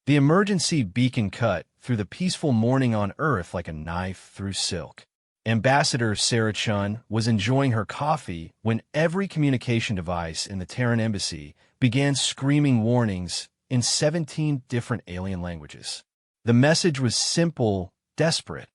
The emergency beacon cut through the peaceful morning on Earth like a knife through silk. Ambassador Sarah Chun was enjoying her coffee when every communication device in the Terran embassy began screaming warnings in 17 different alien languages. The message was simple, desperate,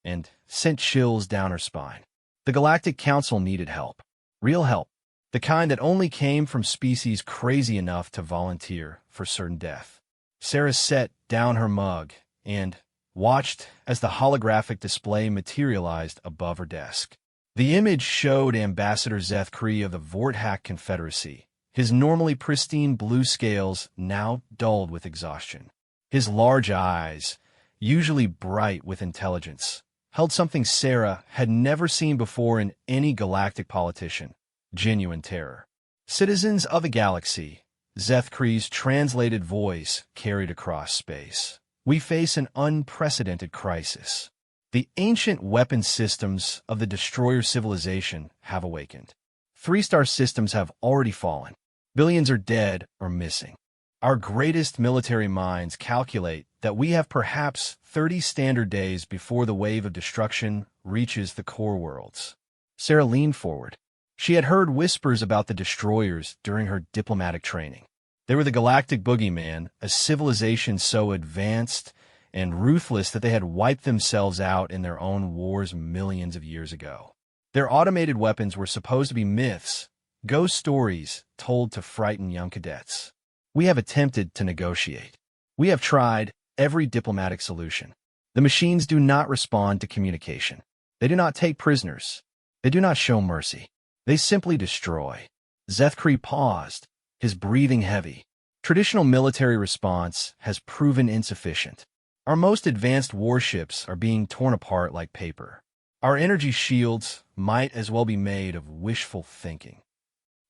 and sent chills down her spine. The Galactic Council needed help. Real help. The kind that only came from species crazy enough to volunteer for certain death. Sarah set down her mug and watched as the holographic display materialized above her desk. The image showed Ambassador Zeth Kree of the Vorthak Confederacy, his normally pristine blue scales now dulled with exhaustion. His large eyes, usually bright with intelligence, held something Sarah had never seen before in any galactic politician: genuine terror. Citizens of the galaxy, Zeth Kree's translated voice carried across space. We face an unprecedented crisis. The ancient weapon systems of the destroyer civilization have awakened. 3-star systems have already fallen. Billions are dead or missing. Our greatest military minds calculate that we have perhaps 30 standard days before the wave of destruction reaches the core worlds. Sarah leaned forward. She had heard whispers about the destroyers during her diplomatic training. They were the galactic boogeyman, a civilization so advanced and ruthless that they had wiped themselves out in their own wars millions of years ago. Their automated weapons were supposed to be myths, ghost stories told to frighten young cadets. We have attempted to negotiate. We have tried every diplomatic solution. The machines do not respond to communication. They do not take prisoners. They do not show mercy. They simply destroy. Zeth Kree paused, his breathing heavy. Traditional military response has proven insufficient. Our most advanced warships are being torn apart like paper. Our energy shields might as well be made of wishful thinking.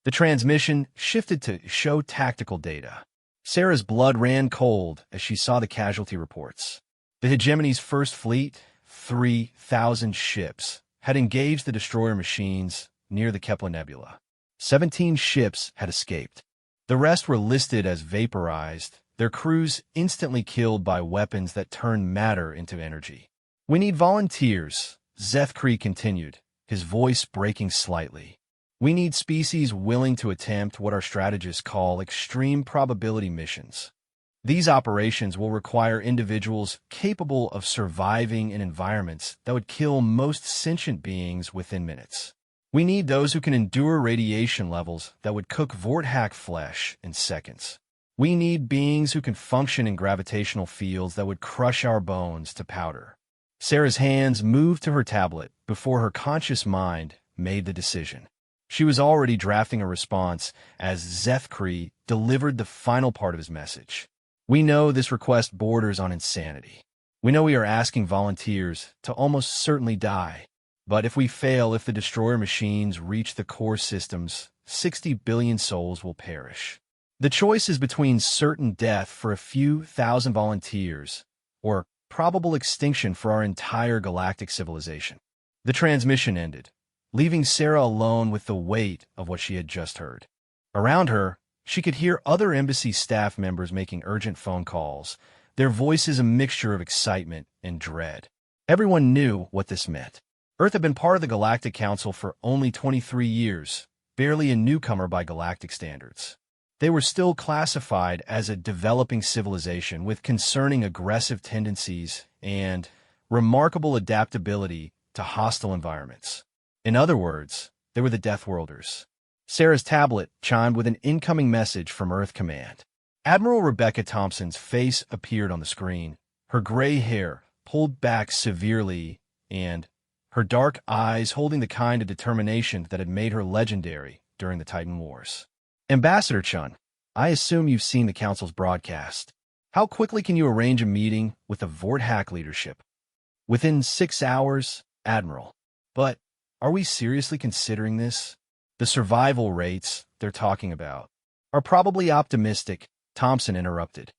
The transmission shifted to show tactical data. Sarah's blood ran cold as she saw the casualty reports. The hegemony's first fleet, 3,000 ships, had engaged the destroyer machines near the Kepler Nebula. 17 ships had escaped. The rest were listed as vaporized, their crews instantly killed by weapons that turn matter into energy. We need volunteers, Zeth Kree continued, his voice breaking slightly. We need species willing to attempt what our strategists call extreme probability missions. These operations will require individuals capable of surviving in environments that would kill most sentient beings within minutes. We need those who can endure radiation levels that would cook Vorthak flesh in seconds. We need beings who can function in gravitational fields that would crush our bones to powder. Sarah's hands moved to her tablet before her conscious mind made the decision. She was already drafting a response as Zeth Kree delivered the final part of his message. We know this request borders on insanity. We know we are asking volunteers to almost certainly die. But if we fail, if the destroyer machines reach the core systems, 60 billion souls will perish. The choice is between certain death for a few thousand volunteers or probable extinction for our entire galactic civilization. The transmission ended, leaving Sarah alone with the weight of what she had just heard. Around her, she could hear other embassy staff members making urgent phone calls, their voices a mixture of excitement and dread. Everyone knew what this meant. Earth had been part of the Galactic Council for only 23 years, barely a newcomer by galactic standards. They were still classified as a developing civilization with concerning aggressive tendencies and remarkable adaptability to hostile environments. In other words, they were the Death Worlders. Sarah's tablet chimed with an incoming message from Earth Command. Admiral Rebecca Thompson's face appeared on the screen, her gray hair pulled back severely and her dark eyes holding the kind of determination that had made her legendary during the Titan Wars. Ambassador Chun, I assume you've seen the Council's broadcast. How quickly can you arrange a meeting with the Vorthak leadership? Within 6 hours, Admiral. But are we seriously considering this? The survival rates they're talking about are probably optimistic, Thompson interrupted.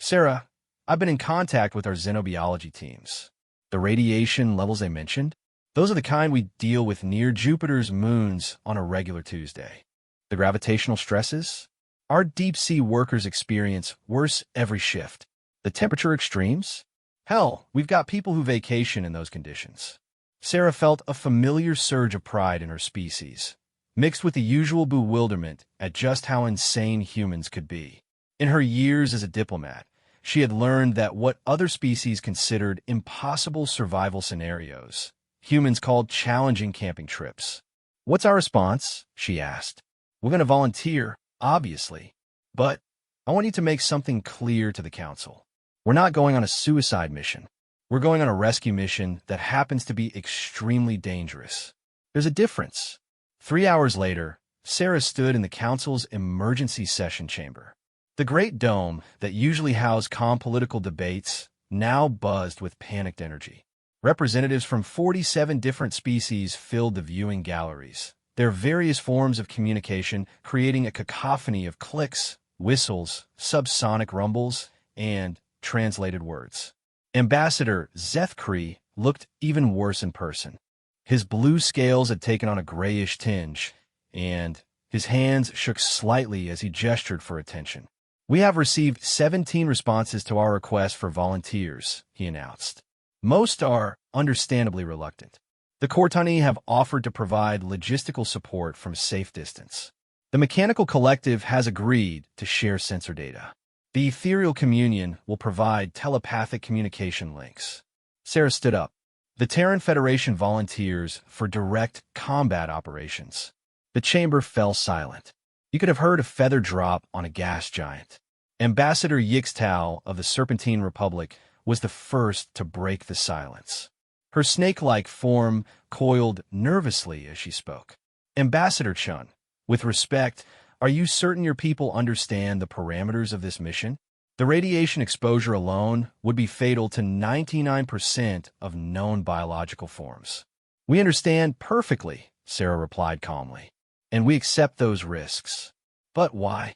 Sarah, I've been in contact with our xenobiology teams. The radiation levels they mentioned? Those are the kind we deal with near Jupiter's moons on a regular Tuesday. The gravitational stresses? Our deep-sea workers experience worse every shift. The temperature extremes? Hell, we've got people who vacation in those conditions. Sarah felt a familiar surge of pride in her species, mixed with the usual bewilderment at just how insane humans could be. In her years as a diplomat, she had learned that what other species considered impossible survival scenarios, humans called challenging camping trips. "What's our response?" she asked. "We're going to volunteer, obviously. But I want you to make something clear to the Council. We're not going on a suicide mission. We're going on a rescue mission that happens to be extremely dangerous. There's a difference." 3 hours later, Sarah stood in the Council's emergency session chamber. The Great Dome that usually housed calm political debates now buzzed with panicked energy. Representatives from 47 different species filled the viewing galleries, their various forms of communication creating a cacophony of clicks, whistles, subsonic rumbles, and translated words. Ambassador Zethkree looked even worse in person. His blue scales had taken on a grayish tinge, and his hands shook slightly as he gestured for attention. "We have received 17 responses to our request for volunteers," he announced. "Most are understandably reluctant. The Cortani have offered to provide logistical support from a safe distance. The Mechanical Collective has agreed to share sensor data. The Ethereal Communion will provide telepathic communication links." Sarah stood up. "The Terran Federation volunteers for direct combat operations." The chamber fell silent. You could have heard a feather drop on a gas giant. Ambassador Yixtao of the Serpentine Republic was the first to break the silence. Her snake-like form coiled nervously as she spoke. "Ambassador Chun, with respect, are you certain your people understand the parameters of this mission? The radiation exposure alone would be fatal to 99% of known biological forms." "We understand perfectly," Sarah replied calmly, "and we accept those risks." "But why?"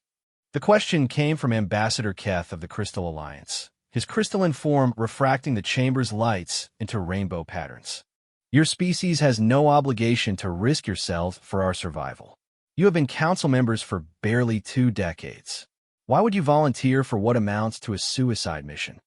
The question came from Ambassador Keth of the Crystal Alliance, his crystalline form refracting the chamber's lights into rainbow patterns. "Your species has no obligation to risk yourselves for our survival. You have been council members for barely 2 decades. Why would you volunteer for what amounts to a suicide mission?"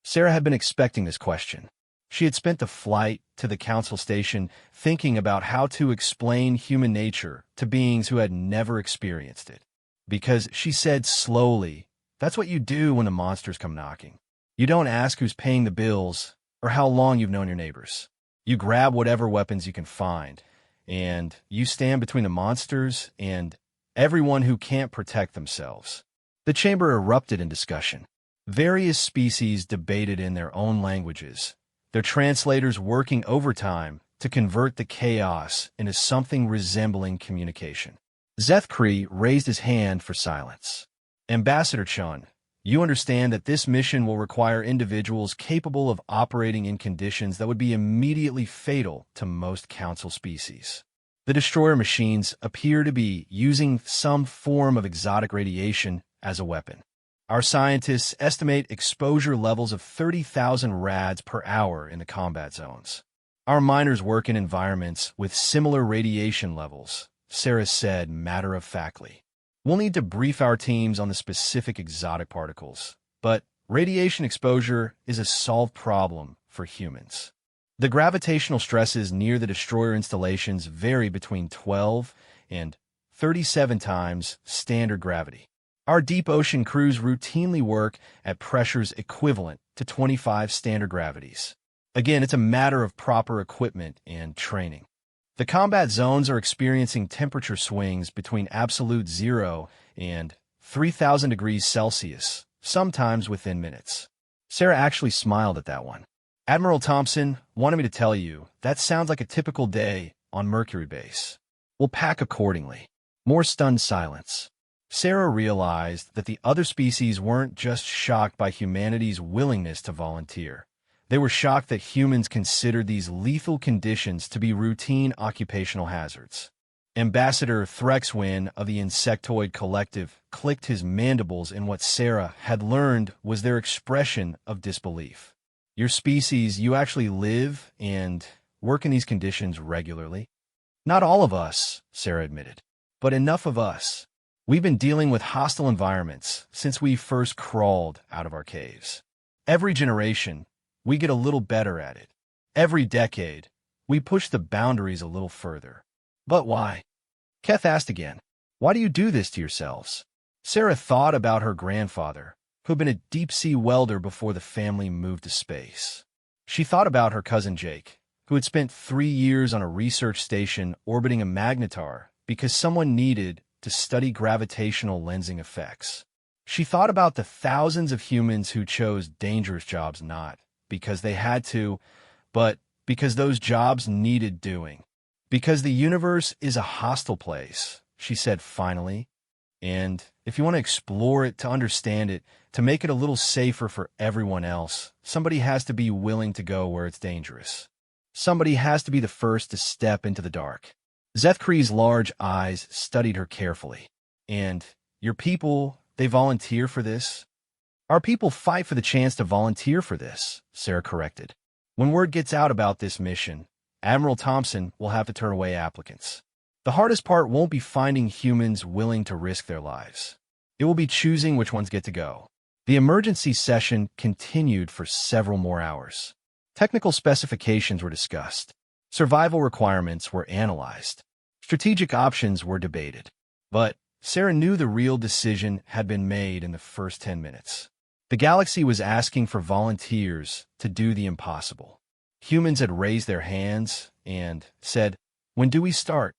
Sarah had been expecting this question. She had spent the flight to the council station thinking about how to explain human nature to beings who had never experienced it. Because, she said slowly, that's what you do when the monsters come knocking. You don't ask who's paying the bills or how long you've known your neighbors. You grab whatever weapons you can find, and you stand between the monsters and everyone who can't protect themselves. The chamber erupted in discussion. Various species debated in their own languages, their translators working overtime to convert the chaos into something resembling communication. Zethkree raised his hand for silence. "Ambassador Chun, you understand that this mission will require individuals capable of operating in conditions that would be immediately fatal to most council species. The destroyer machines appear to be using some form of exotic radiation as a weapon. Our scientists estimate exposure levels of 30,000 rads per hour in the combat zones. Our miners work in environments with similar radiation levels," Sarah said matter-of-factly. "We'll need to brief our teams on the specific exotic particles, but radiation exposure is a solved problem for humans. The gravitational stresses near the destroyer installations vary between 12 and 37 times standard gravity. Our deep ocean crews routinely work at pressures equivalent to 25 standard gravities. Again, it's a matter of proper equipment and training. The combat zones are experiencing temperature swings between absolute 0 and 3,000 degrees Celsius, sometimes within minutes." Sarah actually smiled at that one. "Admiral Thompson wanted me to tell you that sounds like a typical day on Mercury base. We'll pack accordingly." More stunned silence. Sarah realized that the other species weren't just shocked by humanity's willingness to volunteer. They were shocked that humans considered these lethal conditions to be routine occupational hazards. Ambassador Threxwin of the Insectoid Collective clicked his mandibles in what Sarah had learned was their expression of disbelief. "Your species, you actually live and work in these conditions regularly?" "Not all of us," Sarah admitted, "but enough of us. We've been dealing with hostile environments since we first crawled out of our caves. Every generation, we get a little better at it. Every decade, we push the boundaries a little further. But why? Keth asked again. Why do you do this to yourselves? Sarah thought about her grandfather, who had been a deep-sea welder before the family moved to space. She thought about her cousin Jake, who had spent 3 years on a research station orbiting a magnetar because someone needed to study gravitational lensing effects. She thought about the thousands of humans who chose dangerous jobs not because they had to, but because those jobs needed doing. Because the universe is a hostile place, she said finally, and if you want to explore it, to understand it, to make it a little safer for everyone else, somebody has to be willing to go where it's dangerous. Somebody has to be the first to step into the dark. Zethkree's large eyes studied her carefully. And your people, they volunteer for this? Our people fight for the chance to volunteer for this, Sarah corrected. When word gets out about this mission, Admiral Thompson will have to turn away applicants. The hardest part won't be finding humans willing to risk their lives. It will be choosing which ones get to go. The emergency session continued for several more hours. Technical specifications were discussed. Survival requirements were analyzed. Strategic options were debated. But Sarah knew the real decision had been made in the first 10 minutes. The galaxy was asking for volunteers to do the impossible. Humans had raised their hands and said, "When do we start?"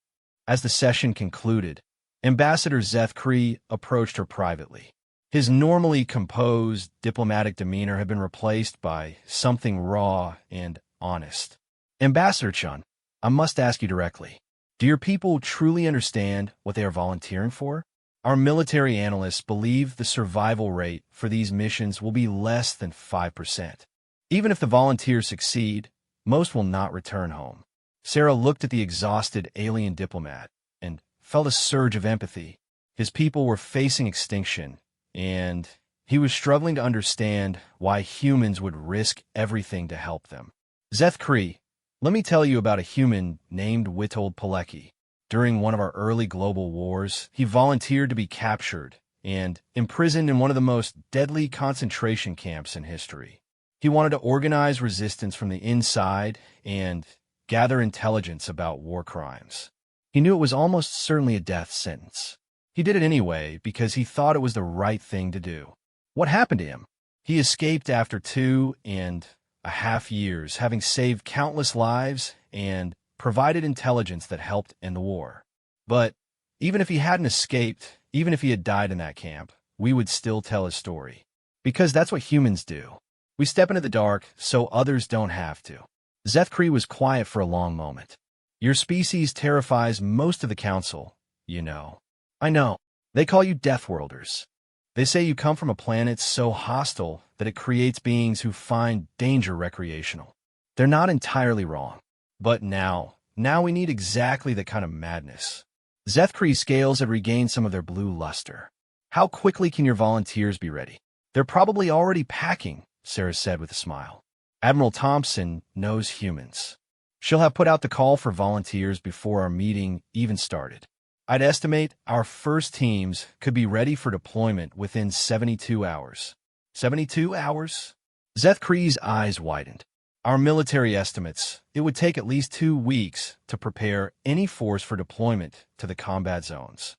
As the session concluded, Ambassador Zethkree approached her privately. His normally composed, diplomatic demeanor had been replaced by something raw and honest. Ambassador Chun, I must ask you directly, do your people truly understand what they are volunteering for? Our military analysts believe the survival rate for these missions will be less than 5%. Even if the volunteers succeed, most will not return home. Sarah looked at the exhausted alien diplomat and felt a surge of empathy. His people were facing extinction, and he was struggling to understand why humans would risk everything to help them. Zethkree, let me tell you about a human named Witold Pilecki. During one of our early global wars, he volunteered to be captured and imprisoned in one of the most deadly concentration camps in history. He wanted to organize resistance from the inside and gather intelligence about war crimes. He knew it was almost certainly a death sentence. He did it anyway because he thought it was the right thing to do. What happened to him? He escaped after 2.5 years, having saved countless lives and provided intelligence that helped end the war. But even if he hadn't escaped, even if he had died in that camp, we would still tell his story. Because that's what humans do. We step into the dark so others don't have to. Zethkree was quiet for a long moment. Your species terrifies most of the council, you know. I know. They call you Deathworlders. They say you come from a planet so hostile that it creates beings who find danger recreational. They're not entirely wrong. But now we need exactly that kind of madness. Zethkree's scales had regained some of their blue luster. How quickly can your volunteers be ready? They're probably already packing, Sarah said with a smile. Admiral Thompson knows humans. She'll have put out the call for volunteers before our meeting even started. I'd estimate our first teams could be ready for deployment within 72 hours. 72 hours? Zethkree's eyes widened. Our military estimates, it would take at least 2 weeks to prepare any force for deployment to the combat zones.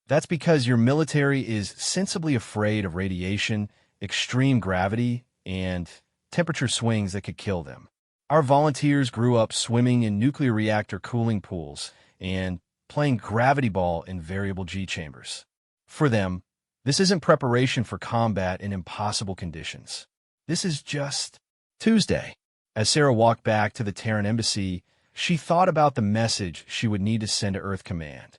That's because your military is sensibly afraid of radiation, extreme gravity, and temperature swings that could kill them. Our volunteers grew up swimming in nuclear reactor cooling pools and playing gravity ball in variable G chambers. For them, this isn't preparation for combat in impossible conditions. This is just Tuesday. As Sarah walked back to the Terran embassy, she thought about the message she would need to send to Earth Command.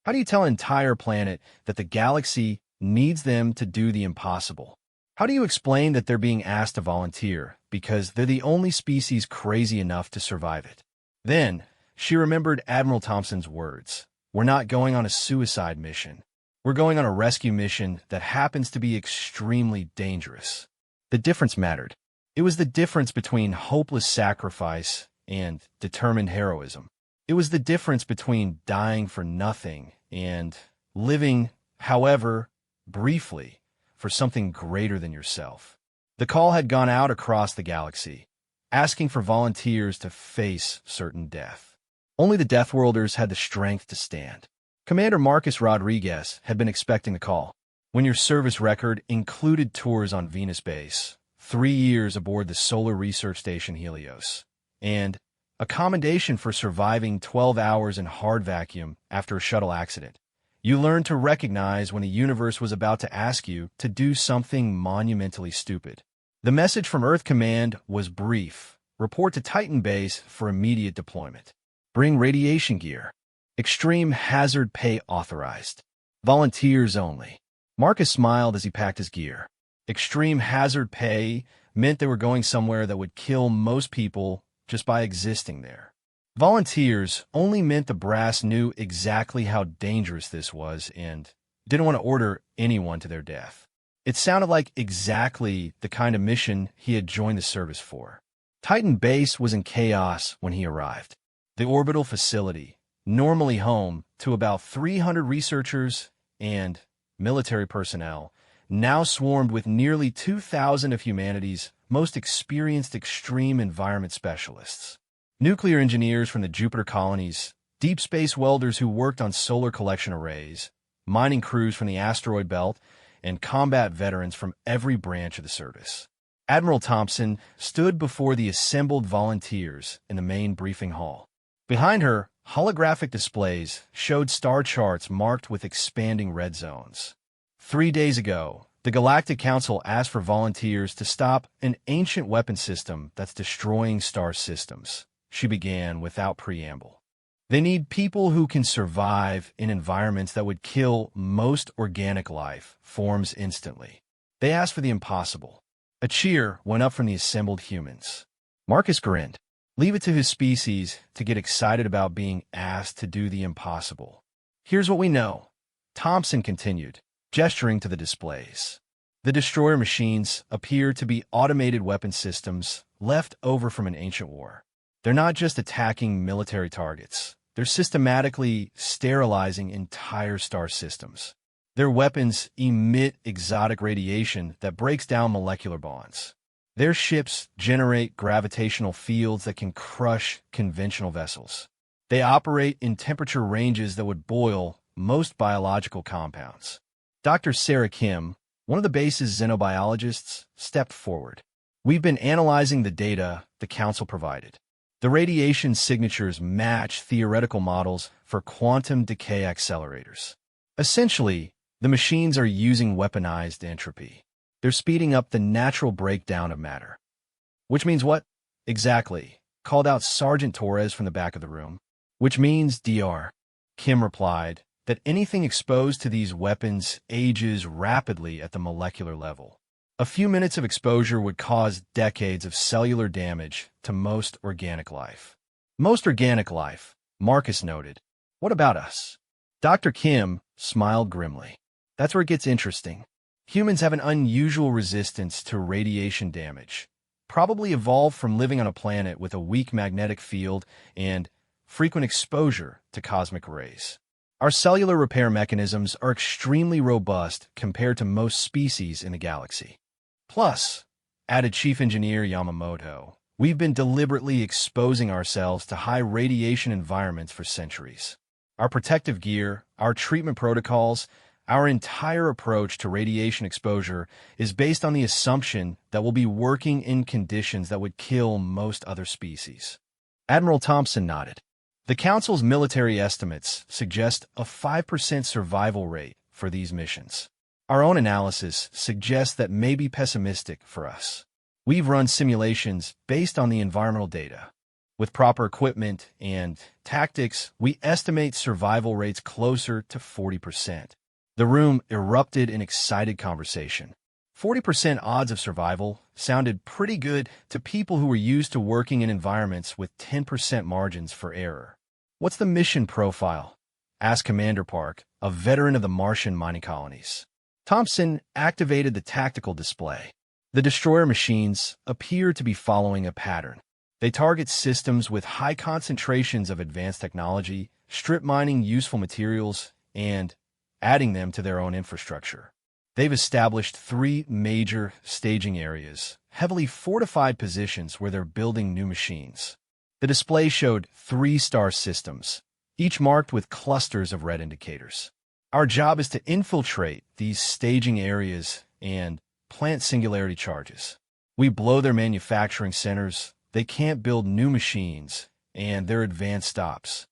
How do you tell an entire planet that the galaxy needs them to do the impossible? How do you explain that they're being asked to volunteer because they're the only species crazy enough to survive it? Then, she remembered Admiral Thompson's words. We're not going on a suicide mission. We're going on a rescue mission that happens to be extremely dangerous. The difference mattered. It was the difference between hopeless sacrifice and determined heroism. It was the difference between dying for nothing and living, however briefly, for something greater than yourself. The call had gone out across the galaxy, asking for volunteers to face certain death. Only the Deathworlders had the strength to stand. Commander Marcus Rodriguez had been expecting the call. When your service record included tours on Venus base, 3 years aboard the Solar Research Station Helios, and a commendation for surviving 12 hours in hard vacuum after a shuttle accident, you learned to recognize when the universe was about to ask you to do something monumentally stupid. The message from Earth Command was brief. Report to Titan Base for immediate deployment. Bring radiation gear. Extreme hazard pay authorized. Volunteers only. Marcus smiled as he packed his gear. Extreme hazard pay meant they were going somewhere that would kill most people just by existing there. Volunteers only meant the brass knew exactly how dangerous this was and didn't want to order anyone to their death. It sounded like exactly the kind of mission he had joined the service for. Titan Base was in chaos when he arrived. The orbital facility, normally home to about 300 researchers and military personnel, now swarmed with nearly 2,000 of humanity's most experienced extreme environment specialists. Nuclear engineers from the Jupiter colonies, deep space welders who worked on solar collection arrays, mining crews from the asteroid belt, and combat veterans from every branch of the service. Admiral Thompson stood before the assembled volunteers in the main briefing hall. Behind her, holographic displays showed star charts marked with expanding red zones. 3 days ago, the Galactic Council asked for volunteers to stop an ancient weapon system that's destroying star systems. She began without preamble. They need people who can survive in environments that would kill most organic life forms instantly. They asked for the impossible. A cheer went up from the assembled humans. Marcus grinned. Leave it to his species to get excited about being asked to do the impossible. Here's what we know, Thompson continued, gesturing to the displays. The destroyer machines appear to be automated weapon systems left over from an ancient war. They're not just attacking military targets. They're systematically sterilizing entire star systems. Their weapons emit exotic radiation that breaks down molecular bonds. Their ships generate gravitational fields that can crush conventional vessels. They operate in temperature ranges that would boil most biological compounds. Dr. Sarah Kim, one of the base's xenobiologists, stepped forward. We've been analyzing the data the Council provided. The radiation signatures match theoretical models for quantum decay accelerators. Essentially, the machines are using weaponized entropy. They're speeding up the natural breakdown of matter. Which means what? Exactly, called out Sergeant Torres from the back of the room. Which means, Dr. Kim replied, that anything exposed to these weapons ages rapidly at the molecular level. A few minutes of exposure would cause decades of cellular damage to most organic life. Most organic life, Marcus noted. What about us? Dr. Kim smiled grimly. That's where it gets interesting. Humans have an unusual resistance to radiation damage, probably evolved from living on a planet with a weak magnetic field and frequent exposure to cosmic rays. Our cellular repair mechanisms are extremely robust compared to most species in the galaxy. Plus, added Chief Engineer Yamamoto, we've been deliberately exposing ourselves to high radiation environments for centuries. Our protective gear, our treatment protocols, our entire approach to radiation exposure is based on the assumption that we'll be working in conditions that would kill most other species. Admiral Thompson nodded. The Council's military estimates suggest a 5% survival rate for these missions. Our own analysis suggests that may be pessimistic for us. We've run simulations based on the environmental data. With proper equipment and tactics, we estimate survival rates closer to 40%. The room erupted in excited conversation. 40% odds of survival sounded pretty good to people who were used to working in environments with 10% margins for error. What's the mission profile? Asked Commander Park, a veteran of the Martian mining colonies. Thompson activated the tactical display. The destroyer machines appear to be following a pattern. They target systems with high concentrations of advanced technology, strip mining useful materials, and adding them to their own infrastructure. They've established 3 major staging areas, heavily fortified positions where they're building new machines. The display showed 3 star systems, each marked with clusters of red indicators. Our job is to infiltrate these staging areas and plant singularity charges. We blow their manufacturing centers, they can't build new machines, and their advanced stops.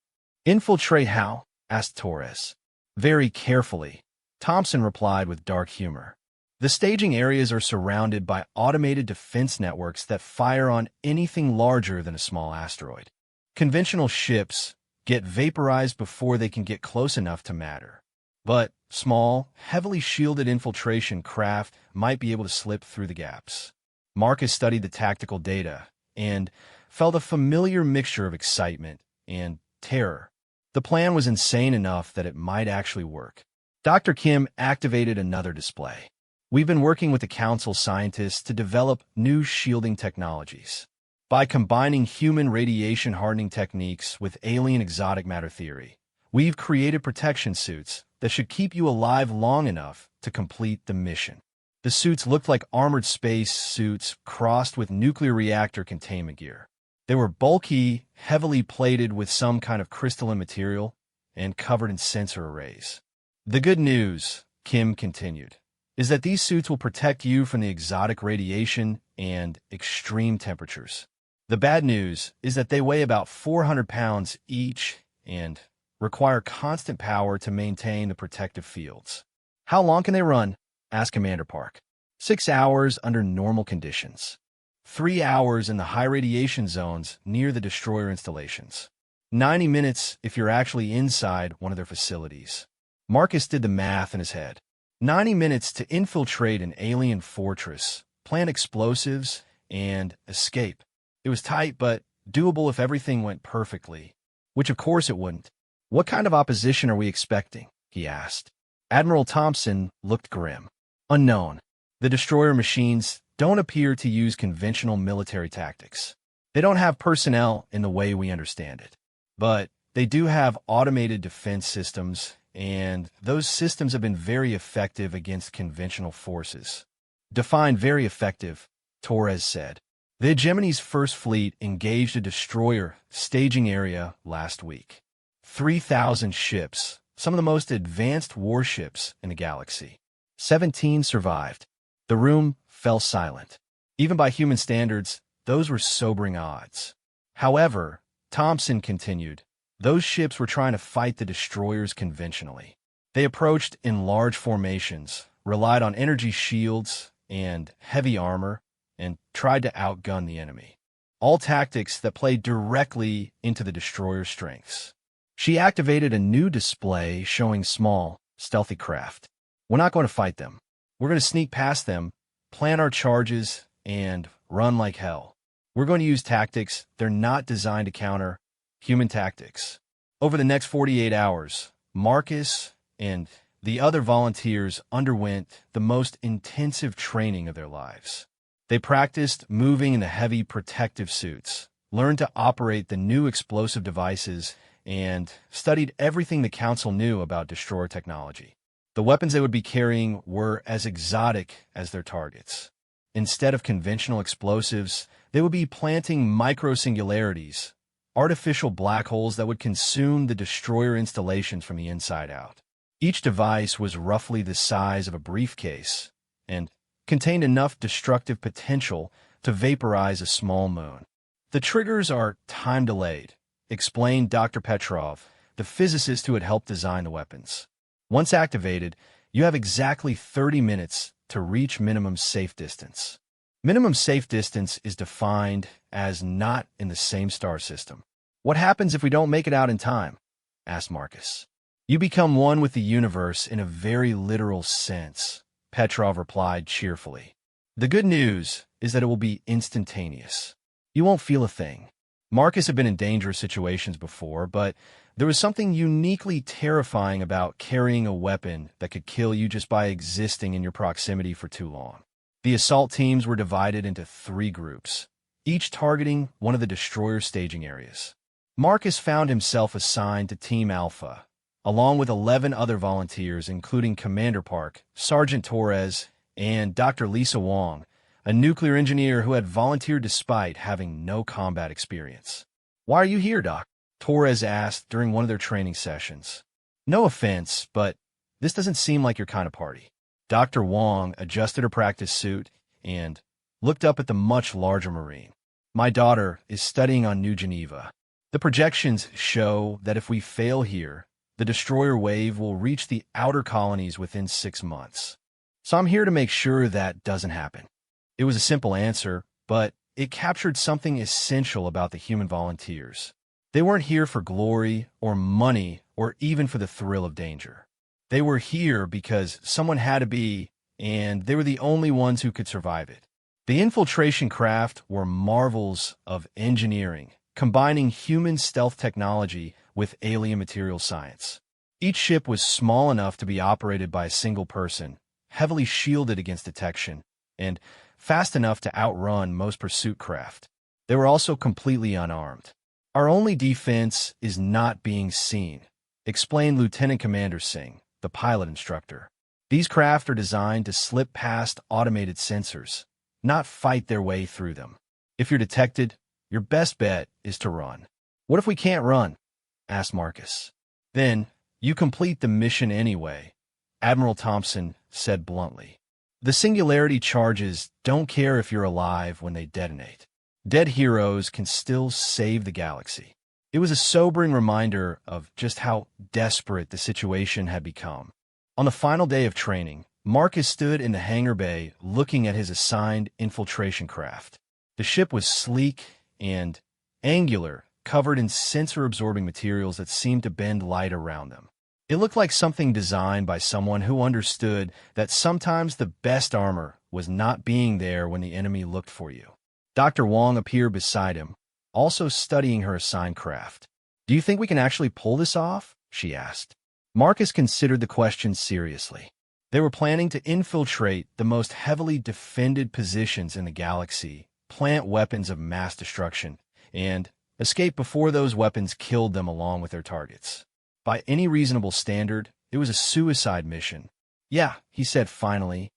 Infiltrate how? Asked Torres. Very carefully, Thompson replied with dark humor. The staging areas are surrounded by automated defense networks that fire on anything larger than a small asteroid. Conventional ships get vaporized before they can get close enough to matter. But small, heavily shielded infiltration craft might be able to slip through the gaps. Marcus studied the tactical data and felt a familiar mixture of excitement and terror. The plan was insane enough that it might actually work. Dr. Kim activated another display. We've been working with the Council scientists to develop new shielding technologies. By combining human radiation hardening techniques with alien exotic matter theory, we've created protection suits that should keep you alive long enough to complete the mission. The suits looked like armored space suits crossed with nuclear reactor containment gear. They were bulky, heavily plated with some kind of crystalline material, and covered in sensor arrays. The good news, Kim continued, is that these suits will protect you from the exotic radiation and extreme temperatures. The bad news is that they weigh about 400 pounds each and require constant power to maintain the protective fields. How long can they run? Asked Commander Park. 6 hours under normal conditions. 3 hours in the high radiation zones near the destroyer installations. 90 minutes if you're actually inside one of their facilities. Marcus did the math in his head. 90 minutes to infiltrate an alien fortress, plant explosives, and escape. It was tight, but doable if everything went perfectly. Which of course it wouldn't. What kind of opposition are we expecting? He asked. Admiral Thompson looked grim. Unknown. The destroyer machines don't appear to use conventional military tactics. They don't have personnel in the way we understand it. But they do have automated defense systems, and those systems have been very effective against conventional forces. Define very effective, Torres said. The Hegemony's first fleet engaged a destroyer staging area last week. 3,000 ships, some of the most advanced warships in the galaxy. 17 survived. The room fell silent. Even by human standards, those were sobering odds. However, Thompson continued, those ships were trying to fight the destroyers conventionally. They approached in large formations, relied on energy shields and heavy armor, and tried to outgun the enemy. All tactics that played directly into the destroyer's strengths. She activated a new display showing small, stealthy craft. We're not going to fight them. We're going to sneak past them, plan our charges, and run like hell. We're going to use tactics they're not designed to counter human tactics. Over the next 48 hours, Marcus and the other volunteers underwent the most intensive training of their lives. They practiced moving in the heavy protective suits, learned to operate the new explosive devices, and studied everything the Council knew about destroyer technology. The weapons they would be carrying were as exotic as their targets. Instead of conventional explosives, they would be planting micro-singularities, artificial black holes that would consume the destroyer installations from the inside out. Each device was roughly the size of a briefcase and contained enough destructive potential to vaporize a small moon. The triggers are time-delayed, explained Dr. Petrov, the physicist who had helped design the weapons. Once activated, you have exactly 30 minutes to reach minimum safe distance. Minimum safe distance is defined as not in the same star system. What happens if we don't make it out in time? Asked Marcus. You become one with the universe in a very literal sense, Petrov replied cheerfully. The good news is that it will be instantaneous. You won't feel a thing. Marcus had been in dangerous situations before, but there was something uniquely terrifying about carrying a weapon that could kill you just by existing in your proximity for too long. The assault teams were divided into 3 groups, each targeting one of the destroyer staging areas. Marcus found himself assigned to Team Alpha, along with 11 other volunteers, including Commander Park, Sergeant Torres, and Dr. Lisa Wong, a nuclear engineer who had volunteered despite having no combat experience. "Why are you here, Doc?" Torres asked during one of their training sessions. "No offense, but this doesn't seem like your kind of party." Dr. Wong adjusted her practice suit and looked up at the much larger Marine. "My daughter is studying on New Geneva. The projections show that if we fail here, the destroyer wave will reach the outer colonies within 6 months. So I'm here to make sure that doesn't happen." It was a simple answer, but it captured something essential about the human volunteers. They weren't here for glory or money or even for the thrill of danger. They were here because someone had to be, and they were the only ones who could survive it. The infiltration craft were marvels of engineering, combining human stealth technology with alien material science. Each ship was small enough to be operated by a single person, heavily shielded against detection, and fast enough to outrun most pursuit craft. They were also completely unarmed. "Our only defense is not being seen," explained Lieutenant Commander Singh, the pilot instructor. "These craft are designed to slip past automated sensors, not fight their way through them. If you're detected, your best bet is to run." "What if we can't run?" asked Marcus. "Then you complete the mission anyway," Admiral Thompson said bluntly. "The singularity charges don't care if you're alive when they detonate. Dead heroes can still save the galaxy." It was a sobering reminder of just how desperate the situation had become. On the final day of training, Marcus stood in the hangar bay looking at his assigned infiltration craft. The ship was sleek and angular, covered in sensor-absorbing materials that seemed to bend light around them. It looked like something designed by someone who understood that sometimes the best armor was not being there when the enemy looked for you. Dr. Wong appeared beside him, also studying her assigned craft. "Do you think we can actually pull this off?" she asked. Marcus considered the question seriously. They were planning to infiltrate the most heavily defended positions in the galaxy, plant weapons of mass destruction, and escape before those weapons killed them along with their targets. By any reasonable standard, it was a suicide mission. "Yeah," he said finally.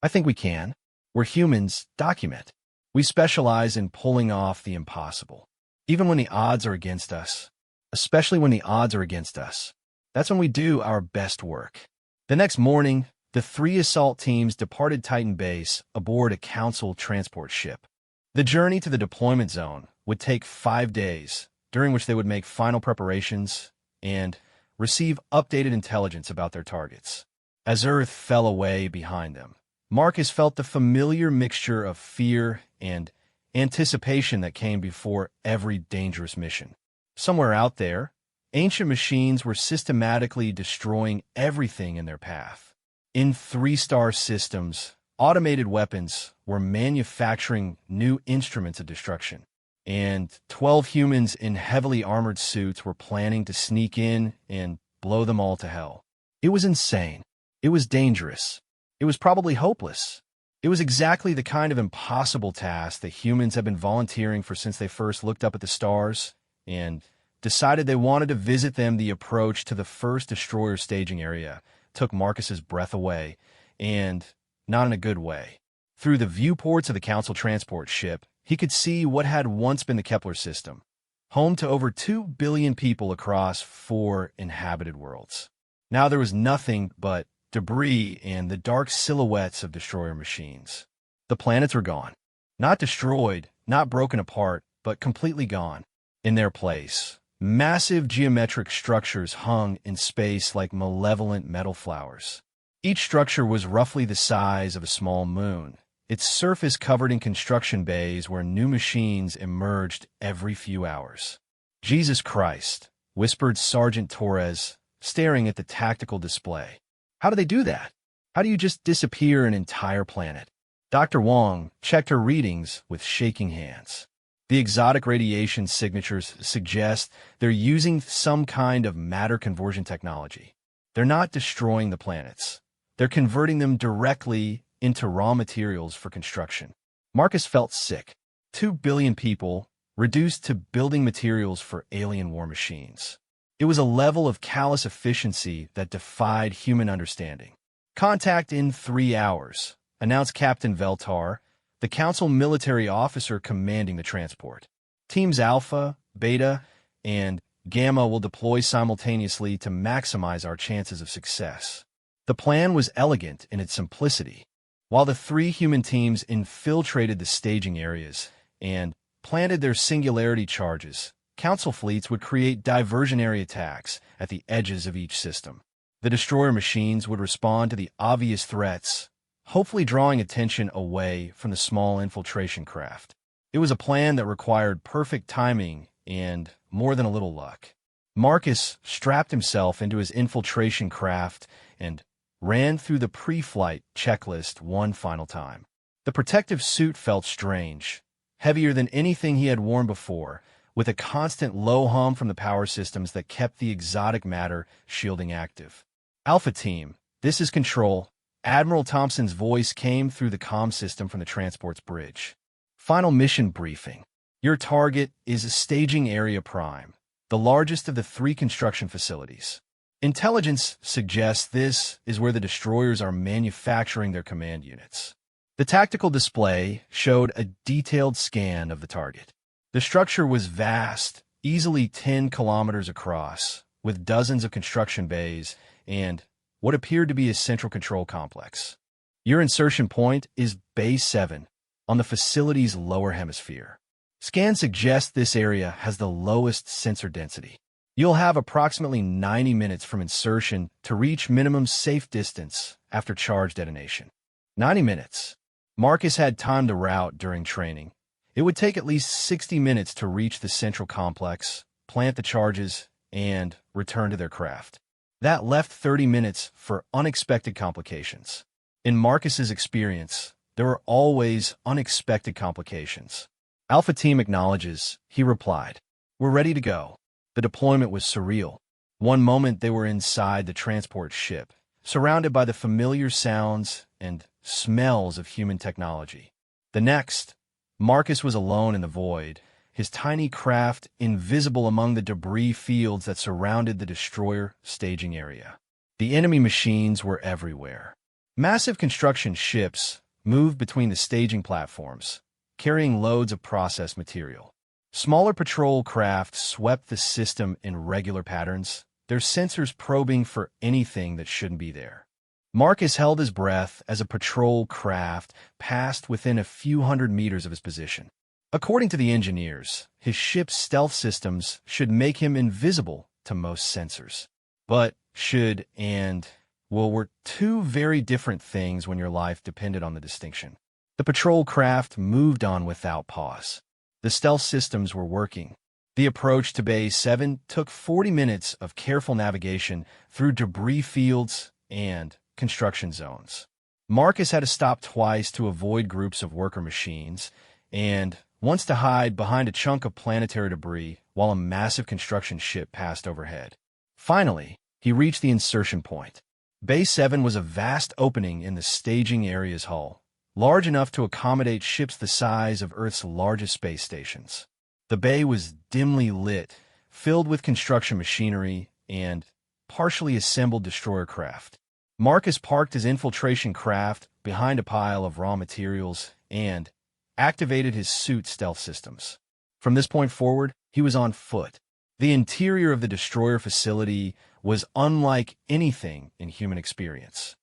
"I think we can. We're humans, document. We specialize in pulling off the impossible. Even when the odds are against us. Especially when the odds are against us. That's when we do our best work." The next morning, the 3 assault teams departed Titan Base aboard a Council transport ship. The journey to the deployment zone would take 5 days, during which they would make final preparations and receive updated intelligence about their targets. As Earth fell away behind them, Marcus felt the familiar mixture of fear and anticipation that came before every dangerous mission. Somewhere out there, ancient machines were systematically destroying everything in their path. In 3-star systems, automated weapons were manufacturing new instruments of destruction, and 12 humans in heavily armored suits were planning to sneak in and blow them all to hell. It was insane. It was dangerous. It was probably hopeless. It was exactly the kind of impossible task that humans have been volunteering for since they first looked up at the stars and decided they wanted to visit them. The approach to the first destroyer staging area took Marcus's breath away, and not in a good way. Through the viewports of the Council transport ship, he could see what had once been the Kepler system, home to over 2 billion people across 4 inhabited worlds. Now there was nothing but debris and the dark silhouettes of destroyer machines. The planets were gone. Not destroyed, not broken apart, but completely gone. In their place, massive geometric structures hung in space like malevolent metal flowers. Each structure was roughly the size of a small moon, its surface covered in construction bays where new machines emerged every few hours. "Jesus Christ," whispered Sergeant Torres, staring at the tactical display. "How do they do that? How do you just disappear an entire planet?" Dr. Wong checked her readings with shaking hands. The exotic radiation signatures suggest they're using some kind of matter conversion technology. They're not destroying the planets. They're converting them directly into raw materials for construction. Marcus felt sick. 2 billion people reduced to building materials for alien war machines. It was a level of callous efficiency that defied human understanding. "Contact in 3 hours," announced Captain Veltar, the Council military officer commanding the transport. "Teams Alpha, Beta, and Gamma will deploy simultaneously to maximize our chances of success." The plan was elegant in its simplicity. While the 3 human teams infiltrated the staging areas and planted their singularity charges, Council fleets would create diversionary attacks at the edges of each system. The destroyer machines would respond to the obvious threats, hopefully drawing attention away from the small infiltration craft. It was a plan that required perfect timing and more than a little luck. Marcus strapped himself into his infiltration craft and ran through the pre-flight checklist one final time. The protective suit felt strange, heavier than anything he had worn before, with a constant low hum from the power systems that kept the exotic matter shielding active. "Alpha Team, this is Control." Admiral Thompson's voice came through the comm system from the transport's bridge. "Final mission briefing. Your target is a Staging Area Prime, the largest of the 3 construction facilities. Intelligence suggests this is where the destroyers are manufacturing their command units." The tactical display showed a detailed scan of the target. The structure was vast, easily 10 kilometers across, with dozens of construction bays and what appeared to be a central control complex. "Your insertion point is Bay 7, on the facility's lower hemisphere. Scans suggest this area has the lowest sensor density. You'll have approximately 90 minutes from insertion to reach minimum safe distance after charge detonation." 90 minutes. Marcus had time to route during training. It would take at least 60 minutes to reach the central complex, plant the charges, and return to their craft. That left 30 minutes for unexpected complications. In Marcus's experience, there were always unexpected complications. "Alpha Team acknowledges," he replied. "We're ready to go." The deployment was surreal. One moment they were inside the transport ship, surrounded by the familiar sounds and smells of human technology. The next, Marcus was alone in the void, his tiny craft invisible among the debris fields that surrounded the destroyer staging area. The enemy machines were everywhere. Massive construction ships moved between the staging platforms, carrying loads of processed material. Smaller patrol craft swept the system in regular patterns, their sensors probing for anything that shouldn't be there. Marcus held his breath as a patrol craft passed within a few hundred meters of his position. According to the engineers, his ship's stealth systems should make him invisible to most sensors. But should and, well, were 2 very different things when your life depended on the distinction. The patrol craft moved on without pause. The stealth systems were working. The approach to Bay 7 took 40 minutes of careful navigation through debris fields and construction zones. Marcus had to stop twice to avoid groups of worker machines, and once to hide behind a chunk of planetary debris while a massive construction ship passed overhead. Finally, he reached the insertion point. Bay 7 was a vast opening in the staging area's hull, large enough to accommodate ships the size of Earth's largest space stations. The bay was dimly lit, filled with construction machinery and partially assembled destroyer craft. Marcus parked his infiltration craft behind a pile of raw materials and activated his suit stealth systems. From this point forward, he was on foot. The interior of the destroyer facility was unlike anything in human experience.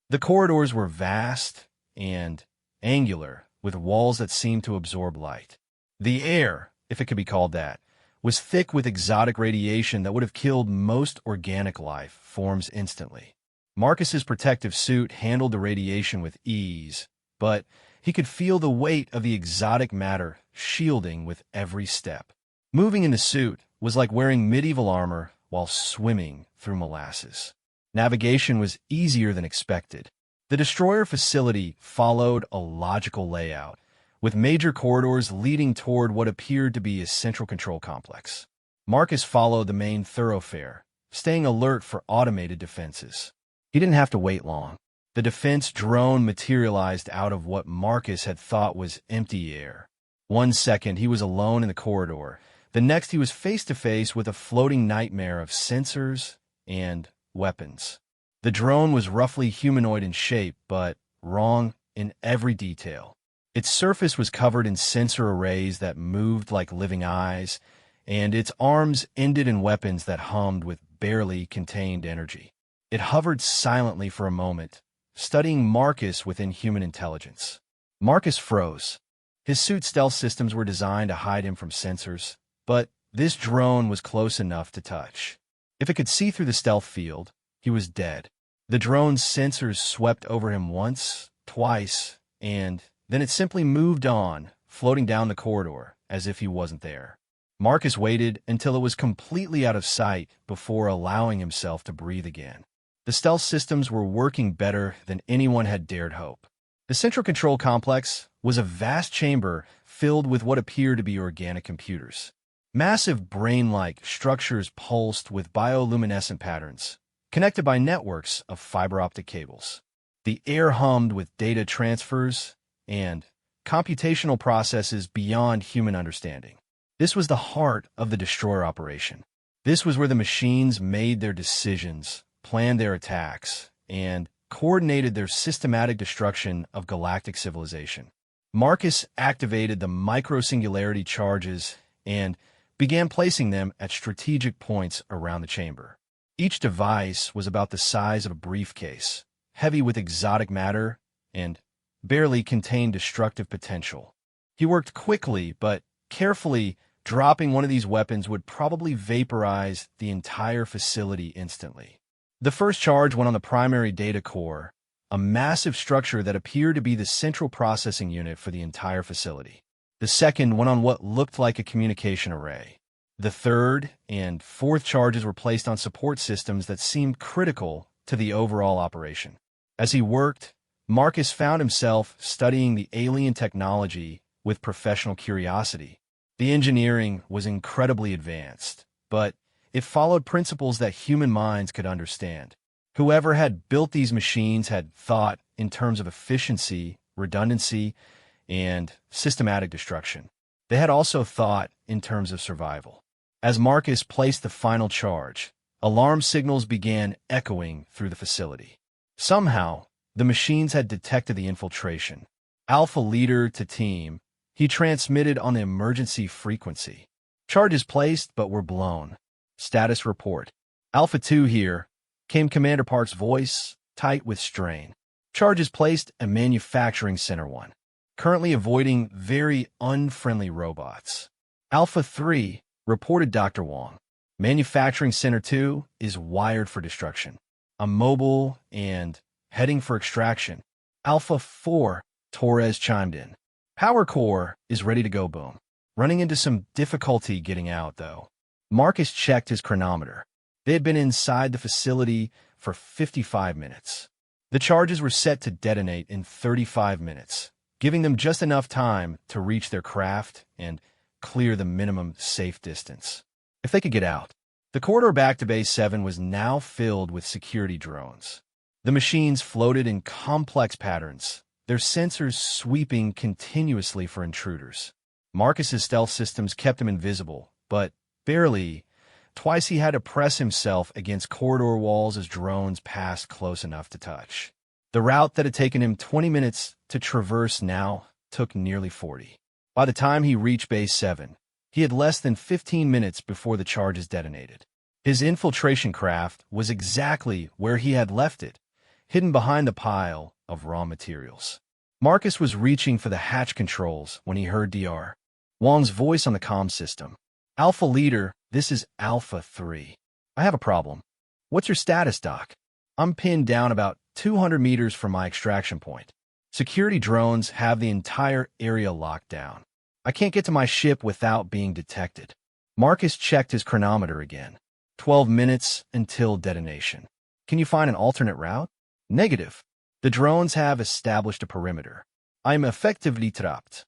The corridors were vast and angular, with walls that seemed to absorb light. The air, if it could be called that, was thick with exotic radiation that would have killed most organic life forms instantly. Marcus's protective suit handled the radiation with ease, but he could feel the weight of the exotic matter shielding with every step. Moving in the suit was like wearing medieval armor while swimming through molasses. Navigation was easier than expected. The destroyer facility followed a logical layout, with major corridors leading toward what appeared to be a central control complex. Marcus followed the main thoroughfare, staying alert for automated defenses. He didn't have to wait long. The defense drone materialized out of what Marcus had thought was empty air. 1 second, he was alone in the corridor, The next, he was face to face with a floating nightmare of sensors and weapons. The drone was roughly humanoid in shape, but wrong in every detail. Its surface was covered in sensor arrays that moved like living eyes, and its arms ended in weapons that hummed with barely contained energy. It hovered silently for a moment, studying Marcus with inhuman intelligence. Marcus froze. His suit's stealth systems were designed to hide him from sensors, but this drone was close enough to touch. If it could see through the stealth field, he was dead. The drone's sensors swept over him once, twice, and then it simply moved on, floating down the corridor as if he wasn't there. Marcus waited until it was completely out of sight before allowing himself to breathe again. The stealth systems were working better than anyone had dared hope. The central control complex was a vast chamber filled with what appeared to be organic computers. Massive brain-like structures pulsed with bioluminescent patterns, connected by networks of fiber optic cables. The air hummed with data transfers and computational processes beyond human understanding. This was the heart of the destroyer operation. This was where the machines made their decisions, planned their attacks, and coordinated their systematic destruction of galactic civilization. Marcus activated the micro-singularity charges and began placing them at strategic points around the chamber. Each device was about the size of a briefcase, heavy with exotic matter, and barely contained destructive potential. He worked quickly, but carefully. Dropping one of these weapons would probably vaporize the entire facility instantly. The first charge went on the primary data core, a massive structure that appeared to be the central processing unit for the entire facility. The second went on what looked like a communication array. The third and fourth charges were placed on support systems that seemed critical to the overall operation. As he worked, Marcus found himself studying the alien technology with professional curiosity. The engineering was incredibly advanced, but it followed principles that human minds could understand. Whoever had built these machines had thought in terms of efficiency, redundancy, and systematic destruction. They had also thought in terms of survival. As Marcus placed the final charge, alarm signals began echoing through the facility. Somehow, the machines had detected the infiltration. Alpha leader to team, he transmitted on the emergency frequency. Charges placed, but were blown. Status report. Alpha 2 here, came Commander Park's voice, tight with strain. Charges placed at Manufacturing Center 1. Currently avoiding very unfriendly robots. Alpha 3, reported Dr. Wong. Manufacturing Center 2 is wired for destruction. I'm mobile and heading for extraction. Alpha 4, Torres chimed in. Power core is ready to go, boom. Running into some difficulty getting out, though. Marcus checked his chronometer. They had been inside the facility for 55 minutes. The charges were set to detonate in 35 minutes, giving them just enough time to reach their craft and clear the minimum safe distance. If they could get out. The corridor back to Base 7 was now filled with security drones. The machines floated in complex patterns, their sensors sweeping continuously for intruders. Marcus's stealth systems kept him invisible, but barely. Twice he had to press himself against corridor walls as drones passed close enough to touch. The route that had taken him 20 minutes to traverse now took nearly 40. By the time he reached Base 7, he had less than 15 minutes before the charges detonated. His infiltration craft was exactly where he had left it, hidden behind the pile of raw materials. Marcus was reaching for the hatch controls when he heard Dr. Wong's voice on the comm system. Alpha Leader, this is Alpha 3. I have a problem. What's your status, Doc? I'm pinned down about 200 meters from my extraction point. Security drones have the entire area locked down. I can't get to my ship without being detected. Marcus checked his chronometer again. 12 minutes until detonation. Can you find an alternate route? Negative. The drones have established a perimeter. I'm effectively trapped.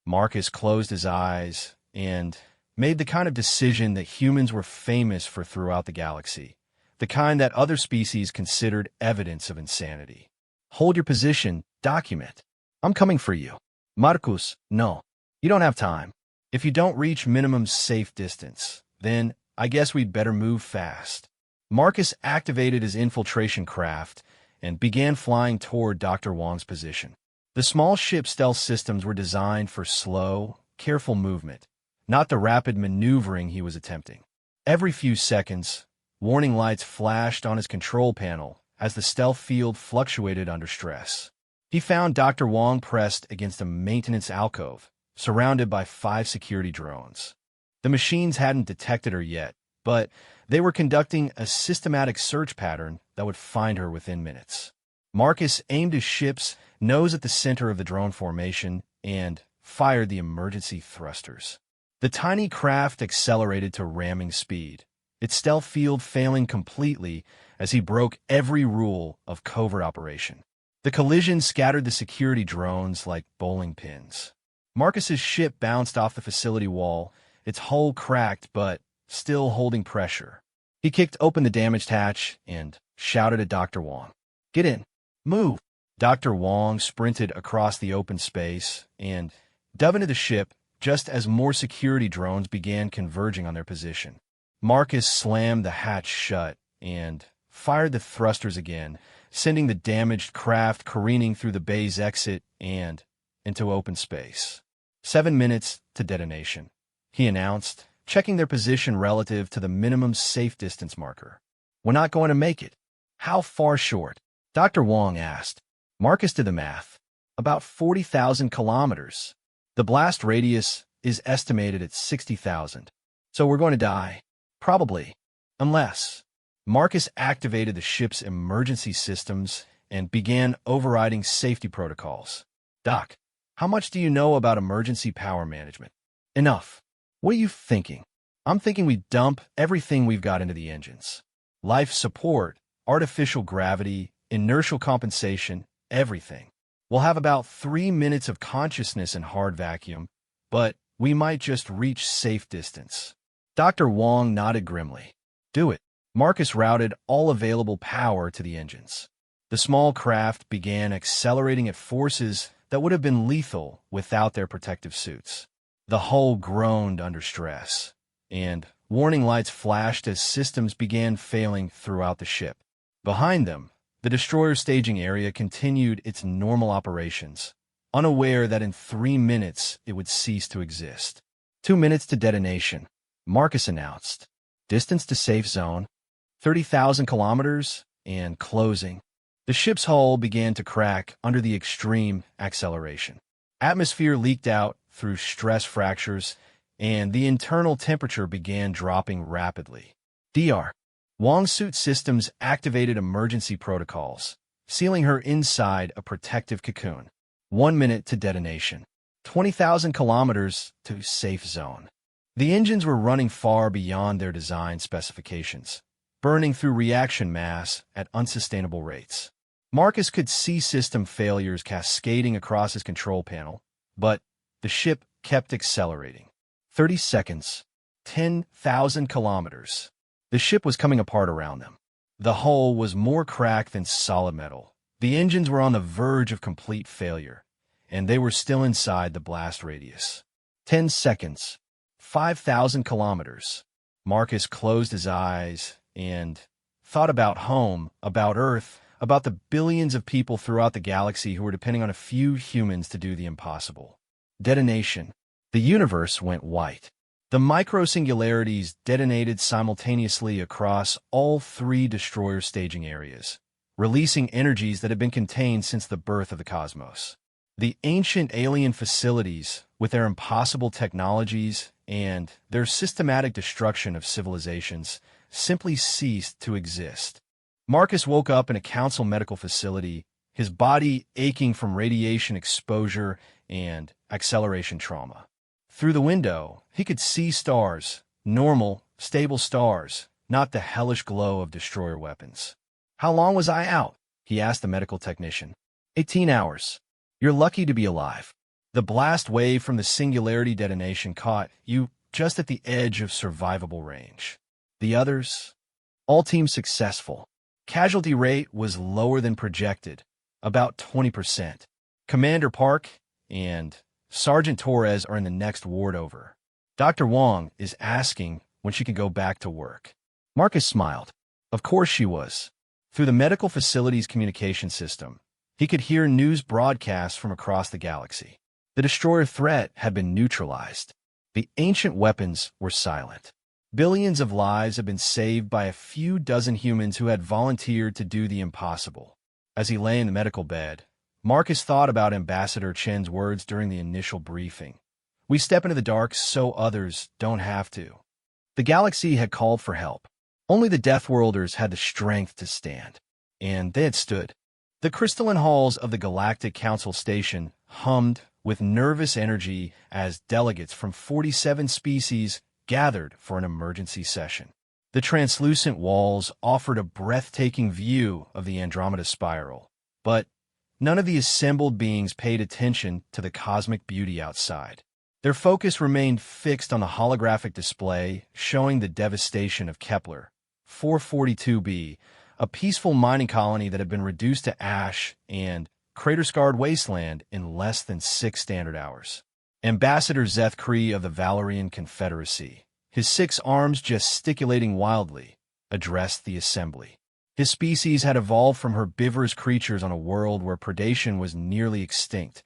Marcus closed his eyes and made the kind of decision that humans were famous for throughout the galaxy, the kind that other species considered evidence of insanity. Hold your position, document. I'm coming for you. Marcus, no. You don't have time. If you don't reach minimum safe distance, then I guess we'd better move fast. Marcus activated his infiltration craft and began flying toward Dr. Wong's position. The small ship's stealth systems were designed for slow, careful movement, not the rapid maneuvering he was attempting. Every few seconds, warning lights flashed on his control panel as the stealth field fluctuated under stress. He found Dr. Wong pressed against a maintenance alcove, surrounded by 5 security drones. The machines hadn't detected her yet, but they were conducting a systematic search pattern that would find her within minutes. Marcus aimed his ship's nose at the center of the drone formation and fired the emergency thrusters. The tiny craft accelerated to ramming speed, its stealth field failing completely as he broke every rule of covert operation. The collision scattered the security drones like bowling pins. Marcus's ship bounced off the facility wall, its hull cracked but still holding pressure. He kicked open the damaged hatch and shouted at Dr. Wong, "Get in! Move!" Dr. Wong sprinted across the open space and dove into the ship just as more security drones began converging on their position. Marcus slammed the hatch shut and fired the thrusters again, sending the damaged craft careening through the bay's exit and into open space. 7 minutes to detonation, he announced, checking their position relative to the minimum safe distance marker. "We're not going to make it." "How far short?" Dr. Wong asked. Marcus did the math. "About 40,000 kilometers. The blast radius is estimated at 60,000. So we're going to die. Probably. Unless." Marcus activated the ship's emergency systems and began overriding safety protocols. "Doc, how much do you know about emergency power management?" "Enough." "What are you thinking?" "I'm thinking we dump everything we've got into the engines. Life support, artificial gravity, inertial compensation, everything. We'll have about 3 minutes of consciousness in hard vacuum, but we might just reach safe distance." Dr. Wong nodded grimly. "Do it." Marcus routed all available power to the engines. The small craft began accelerating at forces that would have been lethal without their protective suits. The hull groaned under stress, and warning lights flashed as systems began failing throughout the ship. Behind them, the destroyer staging area continued its normal operations, unaware that in 3 minutes it would cease to exist. 2 minutes to detonation, Marcus announced. Distance to safe zone, 30,000 kilometers, and closing. The ship's hull began to crack under the extreme acceleration. Atmosphere leaked out through stress fractures, and the internal temperature began dropping rapidly. Dr. Wong's suit systems activated emergency protocols, sealing her inside a protective cocoon. 1 minute to detonation. 20,000 kilometers to safe zone. The engines were running far beyond their design specifications, burning through reaction mass at unsustainable rates. Marcus could see system failures cascading across his control panel, but the ship kept accelerating. 30 seconds. 10,000 kilometers. The ship was coming apart around them. The hull was more cracked than solid metal. The engines were on the verge of complete failure, and they were still inside the blast radius. 10 seconds. 5,000 kilometers. Marcus closed his eyes and thought about home, about Earth, about the billions of people throughout the galaxy who were depending on a few humans to do the impossible. Detonation. The universe went white. The micro-singularities detonated simultaneously across all 3 destroyer staging areas, releasing energies that had been contained since the birth of the cosmos. The ancient alien facilities, with their impossible technologies and their systematic destruction of civilizations, simply ceased to exist. Marcus woke up in a council medical facility, his body aching from radiation exposure and acceleration trauma. Through the window, he could see stars, normal, stable stars, not the hellish glow of destroyer weapons. "How long was I out?" he asked the medical technician. 18 hours. "You're lucky to be alive. The blast wave from the singularity detonation caught you just at the edge of survivable range. The others? All teams successful. Casualty rate was lower than projected, about 20%. Commander Park and Sergeant Torres are in the next ward over." Dr. Wong is asking when she can go back to work. Marcus smiled. Of course she was. Through the medical facility's communication system, he could hear news broadcasts from across the galaxy. The destroyer threat had been neutralized. The ancient weapons were silent. Billions of lives had been saved by a few dozen humans who had volunteered to do the impossible. As he lay in the medical bed, Marcus thought about Ambassador Chen's words during the initial briefing. We step into the dark so others don't have to. The galaxy had called for help. Only the Deathworlders had the strength to stand. And they had stood. The crystalline halls of the Galactic Council Station hummed with nervous energy as delegates from 47 species gathered for an emergency session. The translucent walls offered a breathtaking view of the Andromeda Spiral, but none of the assembled beings paid attention to the cosmic beauty outside. Their focus remained fixed on the holographic display showing the devastation of Kepler 442b, a peaceful mining colony that had been reduced to ash and crater-scarred wasteland in less than 6 standard hours. Ambassador Zeth Kree of the Valerian Confederacy, his 6 arms gesticulating wildly, addressed the assembly. His species had evolved from herbivorous creatures on a world where predation was nearly extinct,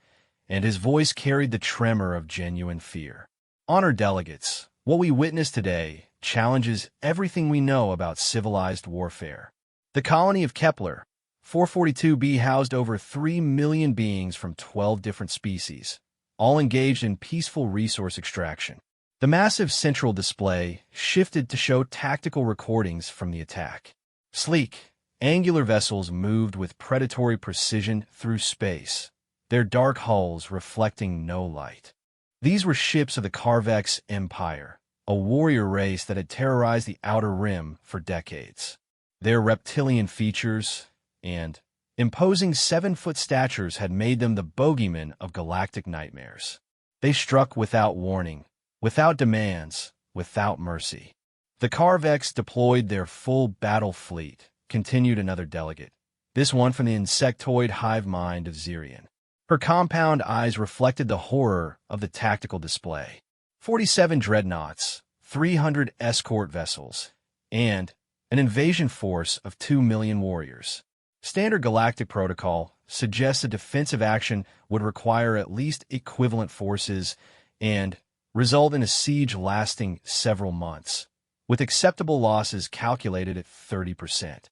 and his voice carried the tremor of genuine fear. Honored delegates, what we witness today challenges everything we know about civilized warfare. The colony of Kepler 442b housed over 3 million beings from 12 different species, all engaged in peaceful resource extraction. The massive central display shifted to show tactical recordings from the attack. Sleek, angular vessels moved with predatory precision through space, their dark hulls reflecting no light. These were ships of the Carvex Empire, a warrior race that had terrorized the Outer Rim for decades. Their reptilian features and imposing 7-foot statures had made them the bogeymen of galactic nightmares. They struck without warning, without demands, without mercy. The Carvex deployed their full battle fleet, continued another delegate, this one from the insectoid hive mind of Zirian. Her compound eyes reflected the horror of the tactical display. 47 dreadnoughts, 300 escort vessels, and an invasion force of 2 million warriors. Standard galactic protocol suggests a defensive action would require at least equivalent forces and result in a siege lasting several months, with acceptable losses calculated at 30%.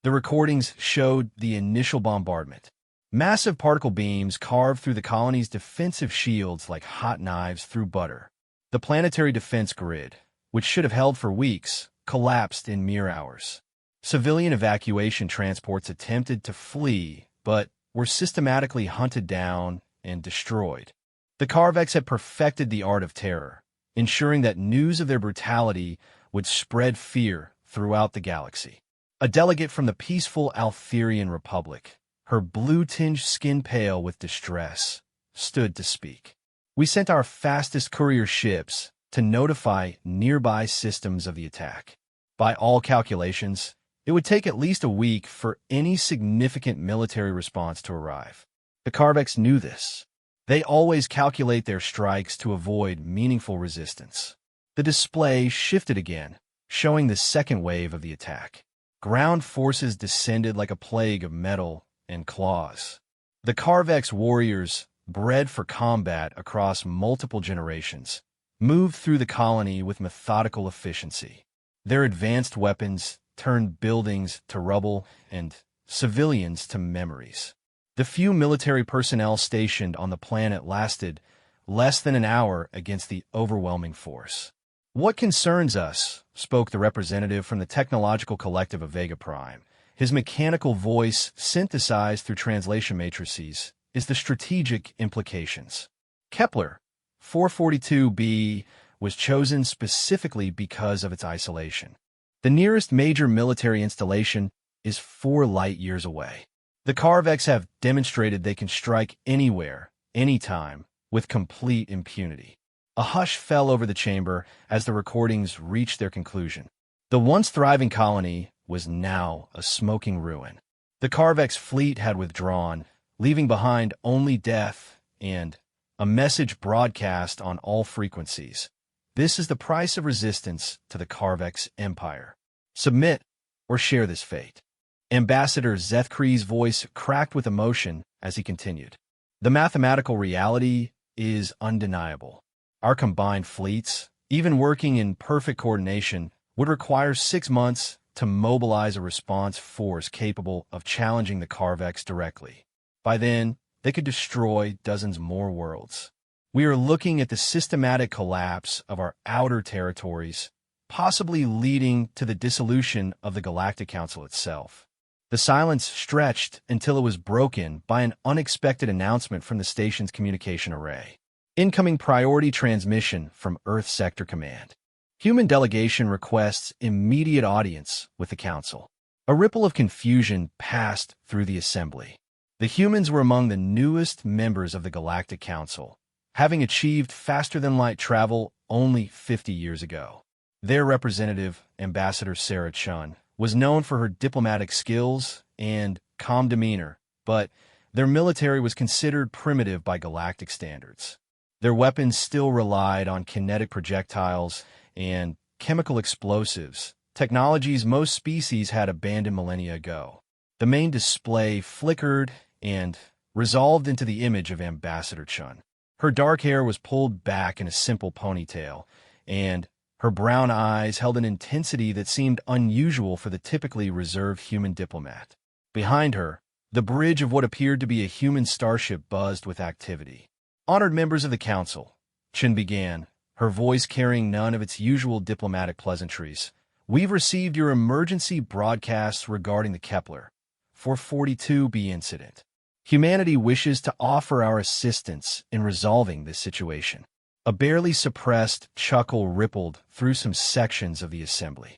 The recordings showed the initial bombardment. Massive particle beams carved through the colony's defensive shields like hot knives through butter. The planetary defense grid, which should have held for weeks, collapsed in mere hours. Civilian evacuation transports attempted to flee, but were systematically hunted down and destroyed. The Carvex had perfected the art of terror, ensuring that news of their brutality would spread fear throughout the galaxy. A delegate from the peaceful Altherian Republic, her blue-tinged skin pale with distress, stood to speak. We sent our fastest courier ships to notify nearby systems of the attack. By all calculations, it would take at least a week for any significant military response to arrive. The Carvex knew this. They always calculate their strikes to avoid meaningful resistance. The display shifted again, showing the second wave of the attack. Ground forces descended like a plague of metal and claws. The Carvex warriors, bred for combat across multiple generations, moved through the colony with methodical efficiency. Their advanced weapons turned buildings to rubble and civilians to memories. The few military personnel stationed on the planet lasted less than an hour against the overwhelming force. "What concerns us," spoke the representative from the technological collective of Vega Prime, his mechanical voice synthesized through translation matrices, "is the strategic implications. Kepler 442b was chosen specifically because of its isolation. The nearest major military installation is 4 light years away. The Carvex have demonstrated they can strike anywhere, anytime, with complete impunity." A hush fell over the chamber as the recordings reached their conclusion. The once thriving colony was now a smoking ruin. The Carvex fleet had withdrawn, leaving behind only death and a message broadcast on all frequencies: This is the price of resistance to the Carvex Empire. Submit or share this fate. Ambassador Zethkree's voice cracked with emotion as he continued. The mathematical reality is undeniable. Our combined fleets, even working in perfect coordination, would require 6 months to mobilize a response force capable of challenging the Carvex directly. By then, they could destroy dozens more worlds. We are looking at the systematic collapse of our outer territories, possibly leading to the dissolution of the Galactic Council itself. The silence stretched until it was broken by an unexpected announcement from the station's communication array. Incoming priority transmission from Earth Sector Command. Human delegation requests immediate audience with the Council. A ripple of confusion passed through the assembly. The humans were among the newest members of the Galactic Council, having achieved faster-than-light travel only 50 years ago. Their representative, Ambassador Sarah Chun, was known for her diplomatic skills and calm demeanor, but their military was considered primitive by galactic standards. Their weapons still relied on kinetic projectiles and chemical explosives, technologies most species had abandoned millennia ago. The main display flickered and resolved into the image of Ambassador Chun. Her dark hair was pulled back in a simple ponytail, and her brown eyes held an intensity that seemed unusual for the typically reserved human diplomat. Behind her, the bridge of what appeared to be a human starship buzzed with activity. Honored members of the Council, Chin began, her voice carrying none of its usual diplomatic pleasantries. We've received your emergency broadcasts regarding the Kepler 442b incident. Humanity wishes to offer our assistance in resolving this situation. A barely suppressed chuckle rippled through some sections of the assembly.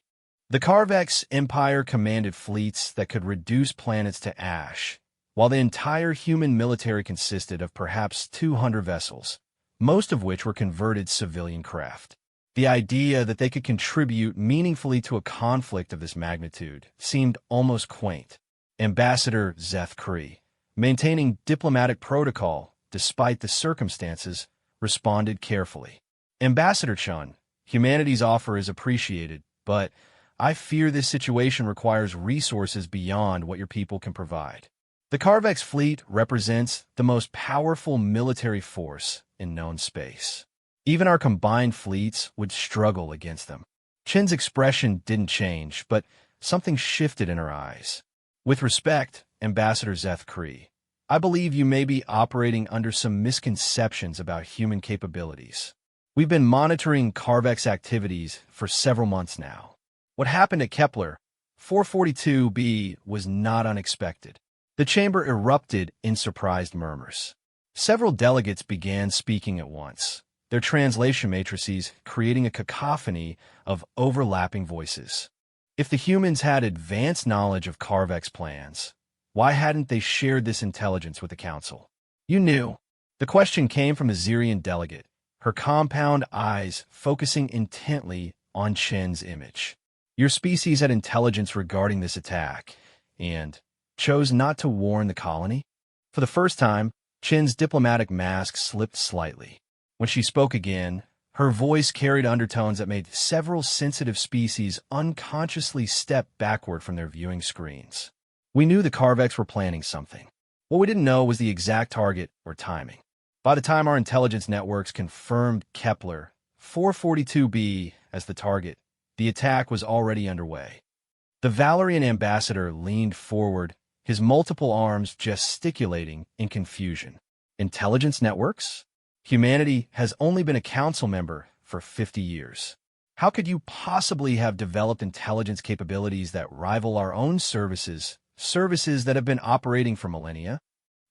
The Carvex Empire commanded fleets that could reduce planets to ash, while the entire human military consisted of perhaps 200 vessels, most of which were converted civilian craft. The idea that they could contribute meaningfully to a conflict of this magnitude seemed almost quaint. Ambassador Zethkree, maintaining diplomatic protocol despite the circumstances, responded carefully. Ambassador Chun, humanity's offer is appreciated, but I fear this situation requires resources beyond what your people can provide. The Carvex fleet represents the most powerful military force in known space. Even our combined fleets would struggle against them. Chin's expression didn't change, but something shifted in her eyes. With respect, Ambassador Zethkree, I believe you may be operating under some misconceptions about human capabilities. We've been monitoring Carvex activities for several months now. What happened at Kepler 442b was not unexpected. The chamber erupted in surprised murmurs. Several delegates began speaking at once, their translation matrices creating a cacophony of overlapping voices. If the humans had advanced knowledge of Carvex plans, why hadn't they shared this intelligence with the Council? You knew. The question came from a Zirian delegate, her compound eyes focusing intently on Chen's image. Your species had intelligence regarding this attack, and chose not to warn the colony? For the first time, Chen's diplomatic mask slipped slightly. When she spoke again, her voice carried undertones that made several sensitive species unconsciously step backward from their viewing screens. We knew the Carvex were planning something. What we didn't know was the exact target or timing. By the time our intelligence networks confirmed Kepler 442b as the target, the attack was already underway. The Valerian ambassador leaned forward, his multiple arms gesticulating in confusion. Intelligence networks? Humanity has only been a council member for 50 years. How could you possibly have developed intelligence capabilities that rival our own services that have been operating for millennia?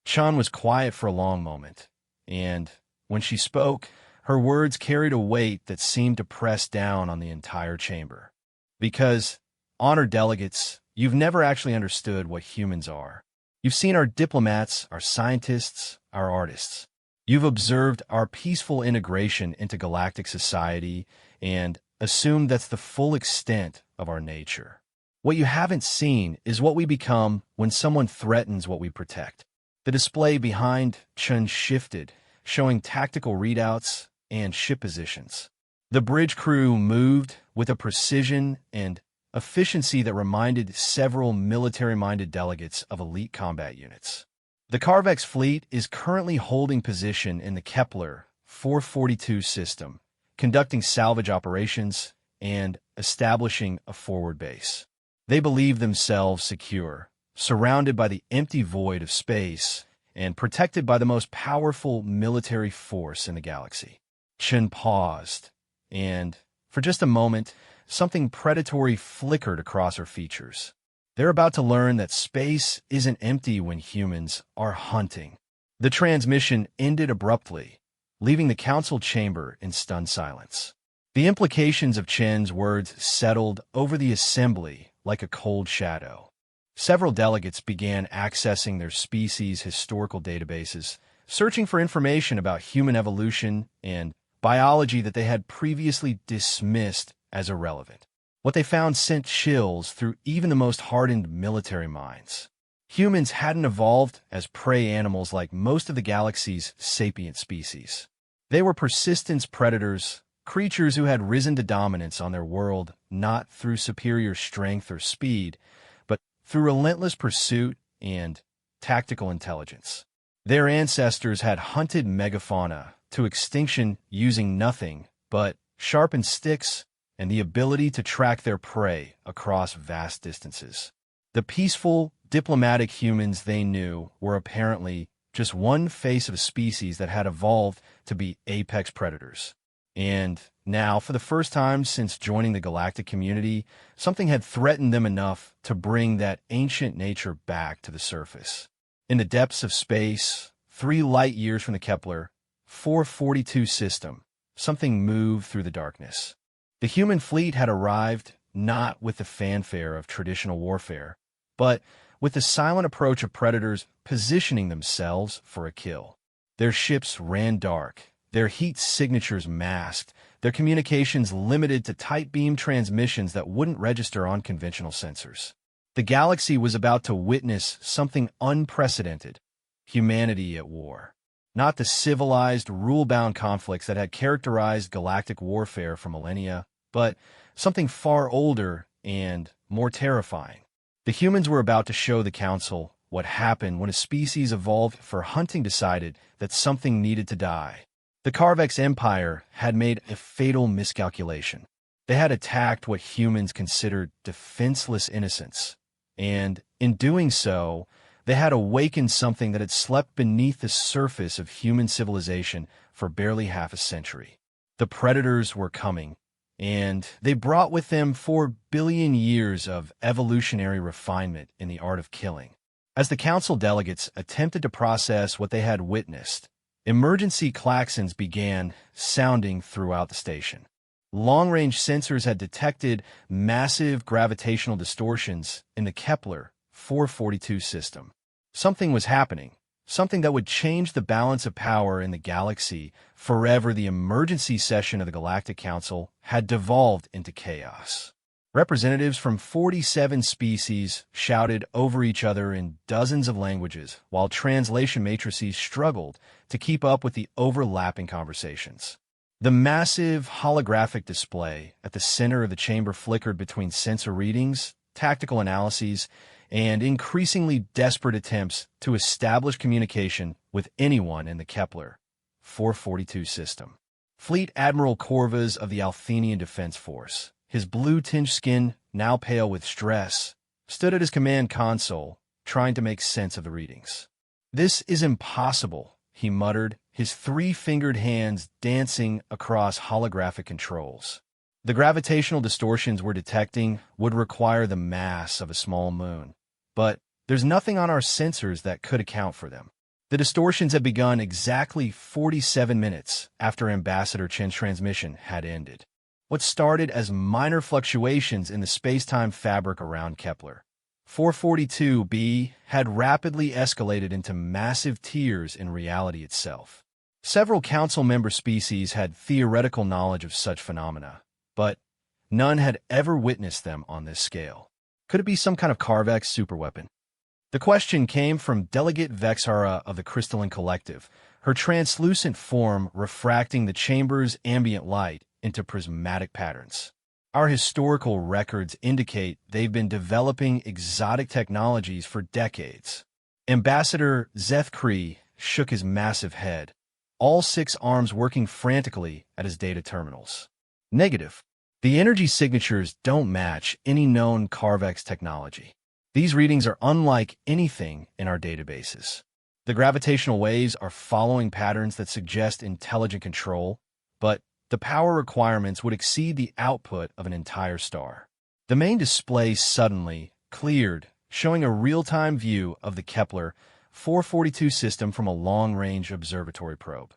Chun was quiet for a long moment, and when she spoke, her words carried a weight that seemed to press down on the entire chamber. Because, honored delegates, you've never actually understood what humans are. You've seen our diplomats, our scientists, our artists. You've observed our peaceful integration into galactic society and assumed that's the full extent of our nature. What you haven't seen is what we become when someone threatens what we protect. The display behind Chun shifted, showing tactical readouts and ship positions. The bridge crew moved with a precision and efficiency that reminded several military-minded delegates of elite combat units. The Carvex fleet is currently holding position in the Kepler 442 system, conducting salvage operations and establishing a forward base. They believe themselves secure, surrounded by the empty void of space and protected by the most powerful military force in the galaxy. Chen paused, and for just a moment, something predatory flickered across her features. They're about to learn that space isn't empty when humans are hunting. The transmission ended abruptly, leaving the council chamber in stunned silence. The implications of Chen's words settled over the assembly like a cold shadow. Several delegates began accessing their species' historical databases, searching for information about human evolution and biology that they had previously dismissed as irrelevant. What they found sent chills through even the most hardened military minds. Humans hadn't evolved as prey animals like most of the galaxy's sapient species. They were persistence predators, creatures who had risen to dominance on their world not through superior strength or speed, but through relentless pursuit and tactical intelligence. Their ancestors had hunted megafauna to extinction using nothing but sharpened sticks and the ability to track their prey across vast distances. The peaceful, diplomatic humans they knew were apparently just one face of a species that had evolved to be apex predators. And now, for the first time since joining the galactic community, something had threatened them enough to bring that ancient nature back to the surface. In the depths of space, 3 light years from the Kepler 442 system, something moved through the darkness. The human fleet had arrived not with the fanfare of traditional warfare, but with the silent approach of predators positioning themselves for a kill. Their ships ran dark, their heat signatures masked, their communications limited to tight beam transmissions that wouldn't register on conventional sensors. The galaxy was about to witness something unprecedented: humanity at war. Not the civilized, rule-bound conflicts that had characterized galactic warfare for millennia, but something far older and more terrifying. The humans were about to show the Council what happened when a species evolved for hunting decided that something needed to die. The Carvex Empire had made a fatal miscalculation. They had attacked what humans considered defenseless innocents, and in doing so, they had awakened something that had slept beneath the surface of human civilization for barely half a century. The predators were coming, and they brought with them 4 billion years of evolutionary refinement in the art of killing. As the council delegates attempted to process what they had witnessed, emergency klaxons began sounding throughout the station. Long-range sensors had detected massive gravitational distortions in the Kepler 442 system. Something was happening, something that would change the balance of power in the galaxy forever. The emergency session of the Galactic Council had devolved into chaos. Representatives from 47 species shouted over each other in dozens of languages, while translation matrices struggled to keep up with the overlapping conversations. The massive holographic display at the center of the chamber flickered between sensor readings, tactical analyses, and increasingly desperate attempts to establish communication with anyone in the Kepler 442 system. Fleet Admiral Corvus of the Althenian Defense Force, his blue-tinged skin now pale with stress, stood at his command console, trying to make sense of the readings. "This is impossible," he muttered, his 3-fingered hands dancing across holographic controls. The gravitational distortions we're detecting would require the mass of a small moon, but there's nothing on our sensors that could account for them. The distortions had begun exactly 47 minutes after Ambassador Chen's transmission had ended. What started as minor fluctuations in the space-time fabric around Kepler 442b had rapidly escalated into massive tears in reality itself. Several council member species had theoretical knowledge of such phenomena, but none had ever witnessed them on this scale. Could it be some kind of Carvex superweapon? The question came from Delegate Vexhara of the Crystalline Collective, her translucent form refracting the chamber's ambient light into prismatic patterns. Our historical records indicate they've been developing exotic technologies for decades. Ambassador Zeth Kree shook his massive head, all 6 arms working frantically at his data terminals. Negative. The energy signatures don't match any known Carvex technology. These readings are unlike anything in our databases. The gravitational waves are following patterns that suggest intelligent control, but the power requirements would exceed the output of an entire star. The main display suddenly cleared, showing a real-time view of the Kepler 442 system from a long-range observatory probe.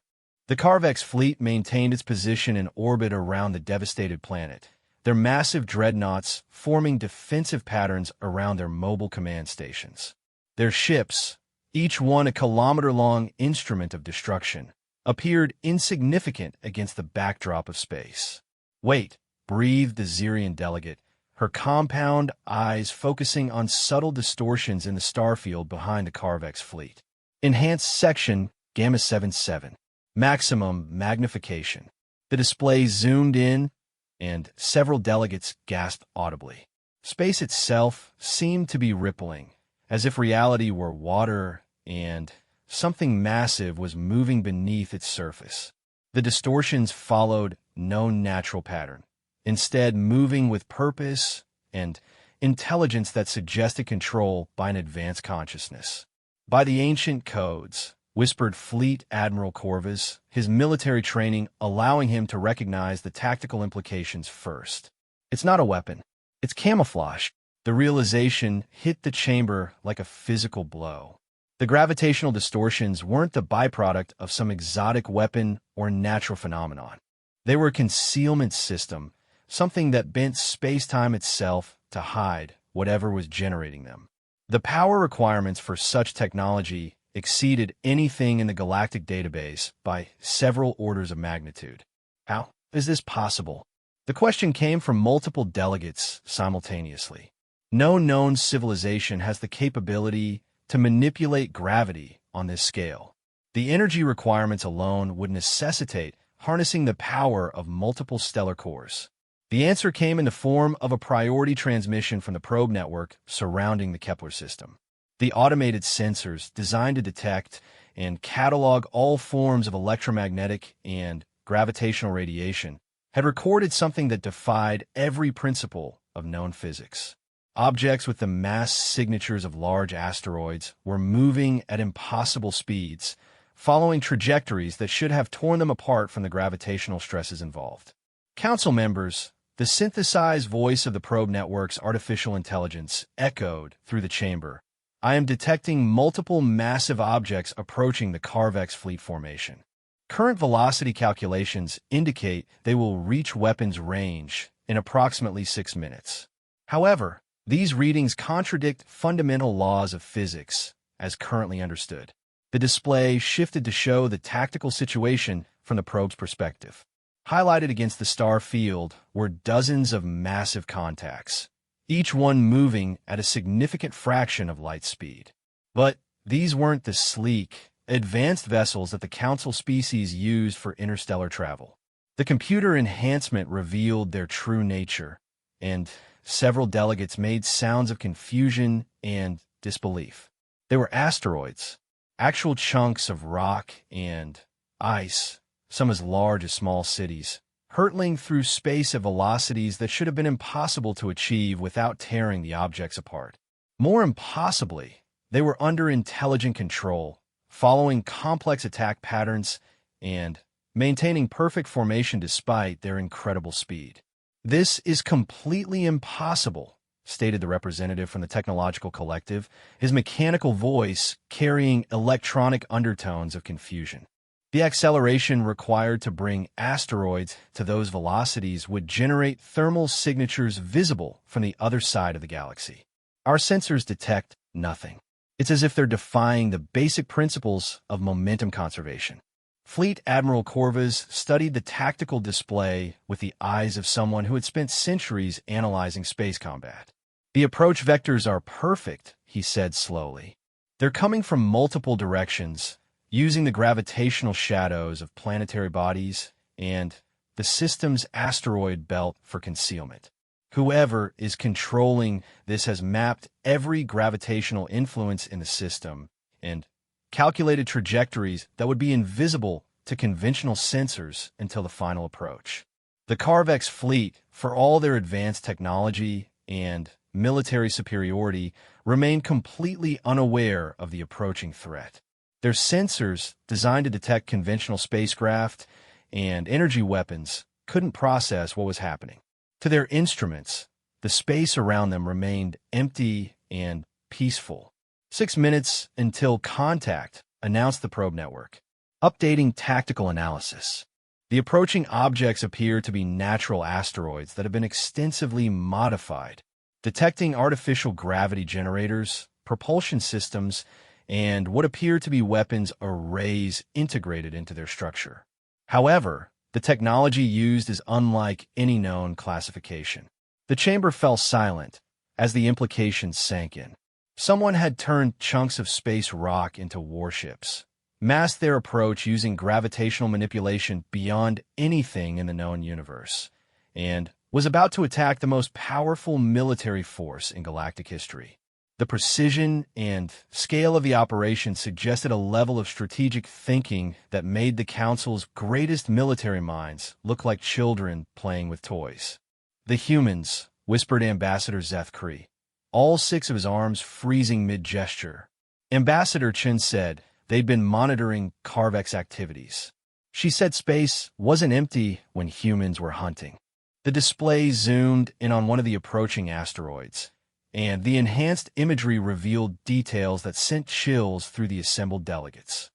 The Carvex fleet maintained its position in orbit around the devastated planet, their massive dreadnoughts forming defensive patterns around their mobile command stations. Their ships, each one a kilometer-long instrument of destruction, appeared insignificant against the backdrop of space. "Wait," breathed the Xerian delegate, her compound eyes focusing on subtle distortions in the starfield behind the Carvex fleet. Enhanced section Gamma 77. Maximum magnification. The display zoomed in, and several delegates gasped audibly. Space itself seemed to be rippling, as if reality were water and something massive was moving beneath its surface. The distortions followed no natural pattern, instead moving with purpose and intelligence that suggested control by an advanced consciousness. "By the ancient codes," whispered Fleet Admiral Corvus, his military training allowing him to recognize the tactical implications first. "It's not a weapon. It's camouflage." The realization hit the chamber like a physical blow. The gravitational distortions weren't the byproduct of some exotic weapon or natural phenomenon. They were a concealment system, something that bent space-time itself to hide whatever was generating them. The power requirements for such technology exceeded anything in the galactic database by several orders of magnitude. How is this possible? The question came from multiple delegates simultaneously. No known civilization has the capability to manipulate gravity on this scale. The energy requirements alone would necessitate harnessing the power of multiple stellar cores. The answer came in the form of a priority transmission from the probe network surrounding the Kepler system. The automated sensors designed to detect and catalog all forms of electromagnetic and gravitational radiation had recorded something that defied every principle of known physics. Objects with the mass signatures of large asteroids were moving at impossible speeds, following trajectories that should have torn them apart from the gravitational stresses involved. Council members, the synthesized voice of the probe network's artificial intelligence echoed through the chamber. "I am detecting multiple massive objects approaching the Carvex fleet formation. Current velocity calculations indicate they will reach weapons range in approximately 6 minutes. However, these readings contradict fundamental laws of physics as currently understood." The display shifted to show the tactical situation from the probe's perspective. Highlighted against the star field were dozens of massive contacts, each one moving at a significant fraction of light speed. But these weren't the sleek, advanced vessels that the Council species used for interstellar travel. The computer enhancement revealed their true nature, and several delegates made sounds of confusion and disbelief. They were asteroids, actual chunks of rock and ice, some as large as small cities, hurtling through space at velocities that should have been impossible to achieve without tearing the objects apart. More impossibly, they were under intelligent control, following complex attack patterns and maintaining perfect formation despite their incredible speed. "This is completely impossible," stated the representative from the technological collective, his mechanical voice carrying electronic undertones of confusion. "The acceleration required to bring asteroids to those velocities would generate thermal signatures visible from the other side of the galaxy. Our sensors detect nothing. It's as if they're defying the basic principles of momentum conservation." Fleet Admiral Corvus studied the tactical display with the eyes of someone who had spent centuries analyzing space combat. "The approach vectors are perfect," he said slowly. "They're coming from multiple directions, using the gravitational shadows of planetary bodies and the system's asteroid belt for concealment. Whoever is controlling this has mapped every gravitational influence in the system and calculated trajectories that would be invisible to conventional sensors until the final approach. The Carvex fleet, for all their advanced technology and military superiority, remained completely unaware of the approaching threat. Their sensors, designed to detect conventional spacecraft and energy weapons, couldn't process what was happening. To their instruments, the space around them remained empty and peaceful. 6 minutes until contact, announced the probe network. Updating tactical analysis. The approaching objects appear to be natural asteroids that have been extensively modified, detecting artificial gravity generators, propulsion systems, and what appear to be weapons arrays integrated into their structure. However, the technology used is unlike any known classification. The chamber fell silent as the implications sank in. Someone had turned chunks of space rock into warships, masked their approach using gravitational manipulation beyond anything in the known universe, and was about to attack the most powerful military force in galactic history. The precision and scale of the operation suggested a level of strategic thinking that made the Council's greatest military minds look like children playing with toys. "The humans," whispered Ambassador Zeth Kree, all 6 of his arms freezing mid-gesture. Ambassador Chen said they'd been monitoring Carvex activities. She said space wasn't empty when humans were hunting. The display zoomed in on one of the approaching asteroids, and the enhanced imagery revealed details that sent chills through the assembled delegates.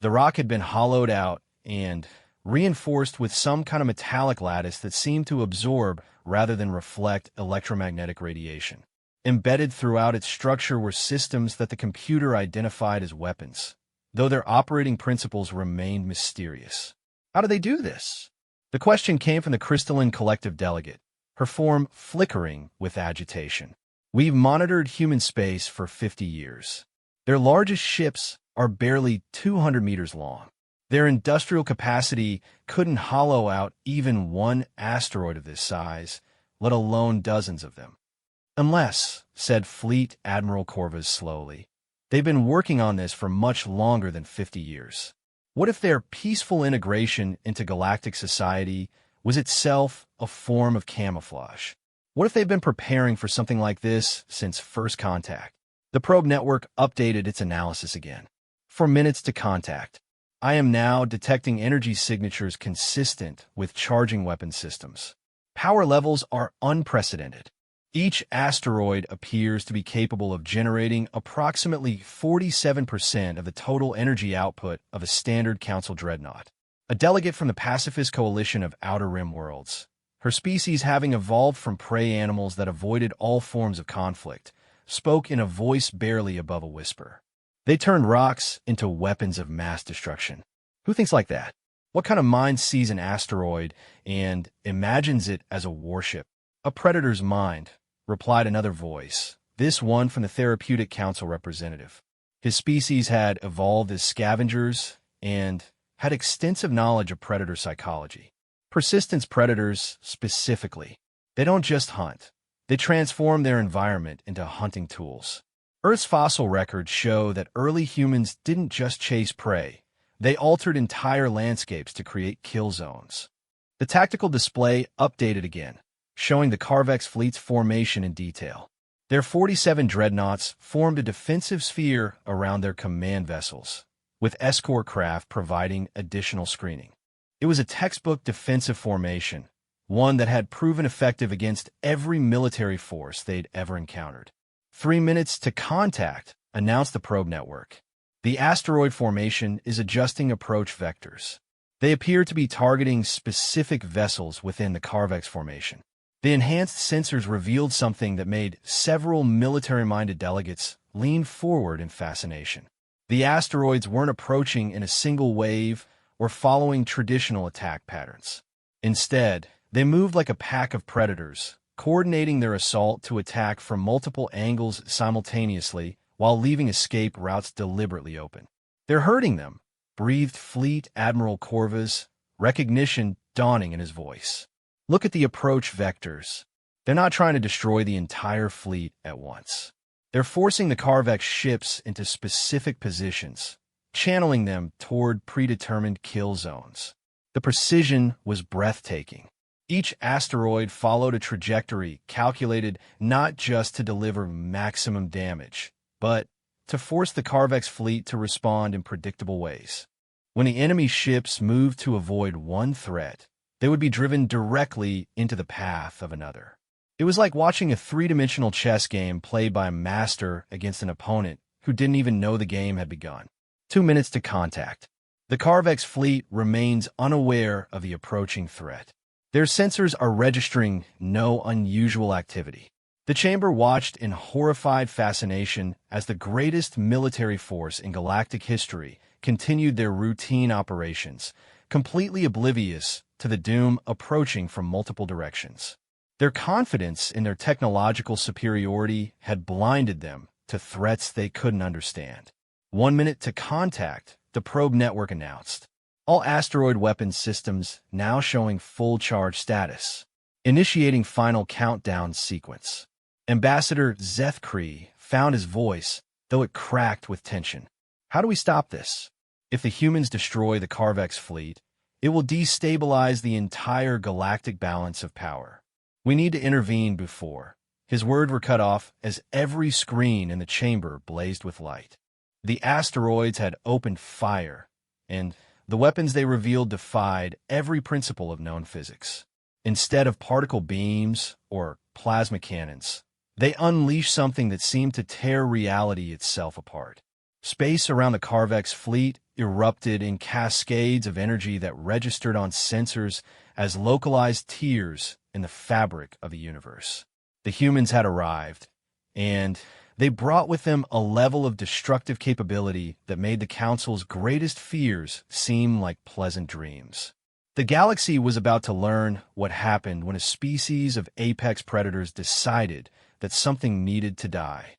The rock had been hollowed out and reinforced with some kind of metallic lattice that seemed to absorb rather than reflect electromagnetic radiation. Embedded throughout its structure were systems that the computer identified as weapons, though their operating principles remained mysterious. How do they do this? The question came from the crystalline collective delegate, her form flickering with agitation. "We've monitored human space for 50 years. Their largest ships are barely 200 meters long. Their industrial capacity couldn't hollow out even one asteroid of this size, let alone dozens of them. Unless," said Fleet Admiral Corvus slowly, "they've been working on this for much longer than 50 years. What if their peaceful integration into galactic society was itself a form of camouflage? What if they've been preparing for something like this since first contact?" The probe network updated its analysis again. "For minutes to contact, I am now detecting energy signatures consistent with charging weapon systems. Power levels are unprecedented. Each asteroid appears to be capable of generating approximately 47% of the total energy output of a standard Council dreadnought." A delegate from the Pacifist Coalition of Outer Rim Worlds, her species having evolved from prey animals that avoided all forms of conflict, spoke in a voice barely above a whisper. "They turned rocks into weapons of mass destruction. Who thinks like that? What kind of mind sees an asteroid and imagines it as a warship?" "A predator's mind," replied another voice, this one from the Therapeutic Council representative. His species had evolved as scavengers and had extensive knowledge of predator psychology. Persistence predators, specifically. They don't just hunt. They transform their environment into hunting tools. Earth's fossil records show that early humans didn't just chase prey. They altered entire landscapes to create kill zones. The tactical display updated again, showing the Carvex fleet's formation in detail. Their 47 dreadnoughts formed a defensive sphere around their command vessels, with escort craft providing additional screening. It was a textbook defensive formation, one that had proven effective against every military force they'd ever encountered. 3 minutes to contact, announced the probe network. The asteroid formation is adjusting approach vectors. They appear to be targeting specific vessels within the Carvex formation. The enhanced sensors revealed something that made several military-minded delegates lean forward in fascination. The asteroids weren't approaching in a single wave or following traditional attack patterns. Instead, they moved like a pack of predators, coordinating their assault to attack from multiple angles simultaneously while leaving escape routes deliberately open. "They're hurting them," breathed Fleet Admiral Corvus, recognition dawning in his voice. Look at the approach vectors. They're not trying to destroy the entire fleet at once. They're forcing the Carvex ships into specific positions, channeling them toward predetermined kill zones. The precision was breathtaking. Each asteroid followed a trajectory calculated not just to deliver maximum damage, but to force the Carvex fleet to respond in predictable ways. When the enemy ships moved to avoid one threat, they would be driven directly into the path of another. It was like watching a three-dimensional chess game played by a master against an opponent who didn't even know the game had begun. 2 minutes to contact. The Carvex fleet remains unaware of the approaching threat. Their sensors are registering no unusual activity. The chamber watched in horrified fascination as the greatest military force in galactic history continued their routine operations, completely oblivious to the doom approaching from multiple directions. Their confidence in their technological superiority had blinded them to threats they couldn't understand. 1 minute to contact, the probe network announced. All asteroid weapons systems now showing full charge status. Initiating final countdown sequence. Ambassador Zethkree found his voice, though it cracked with tension. How do we stop this? If the humans destroy the Carvex fleet, it will destabilize the entire galactic balance of power. We need to intervene before. His words were cut off as every screen in the chamber blazed with light. The asteroids had opened fire, and the weapons they revealed defied every principle of known physics. Instead of particle beams or plasma cannons, they unleashed something that seemed to tear reality itself apart. Space around the Carvex fleet erupted in cascades of energy that registered on sensors as localized tears in the fabric of the universe. The humans had arrived, and they brought with them a level of destructive capability that made the Council's greatest fears seem like pleasant dreams. The galaxy was about to learn what happened when a species of apex predators decided that something needed to die.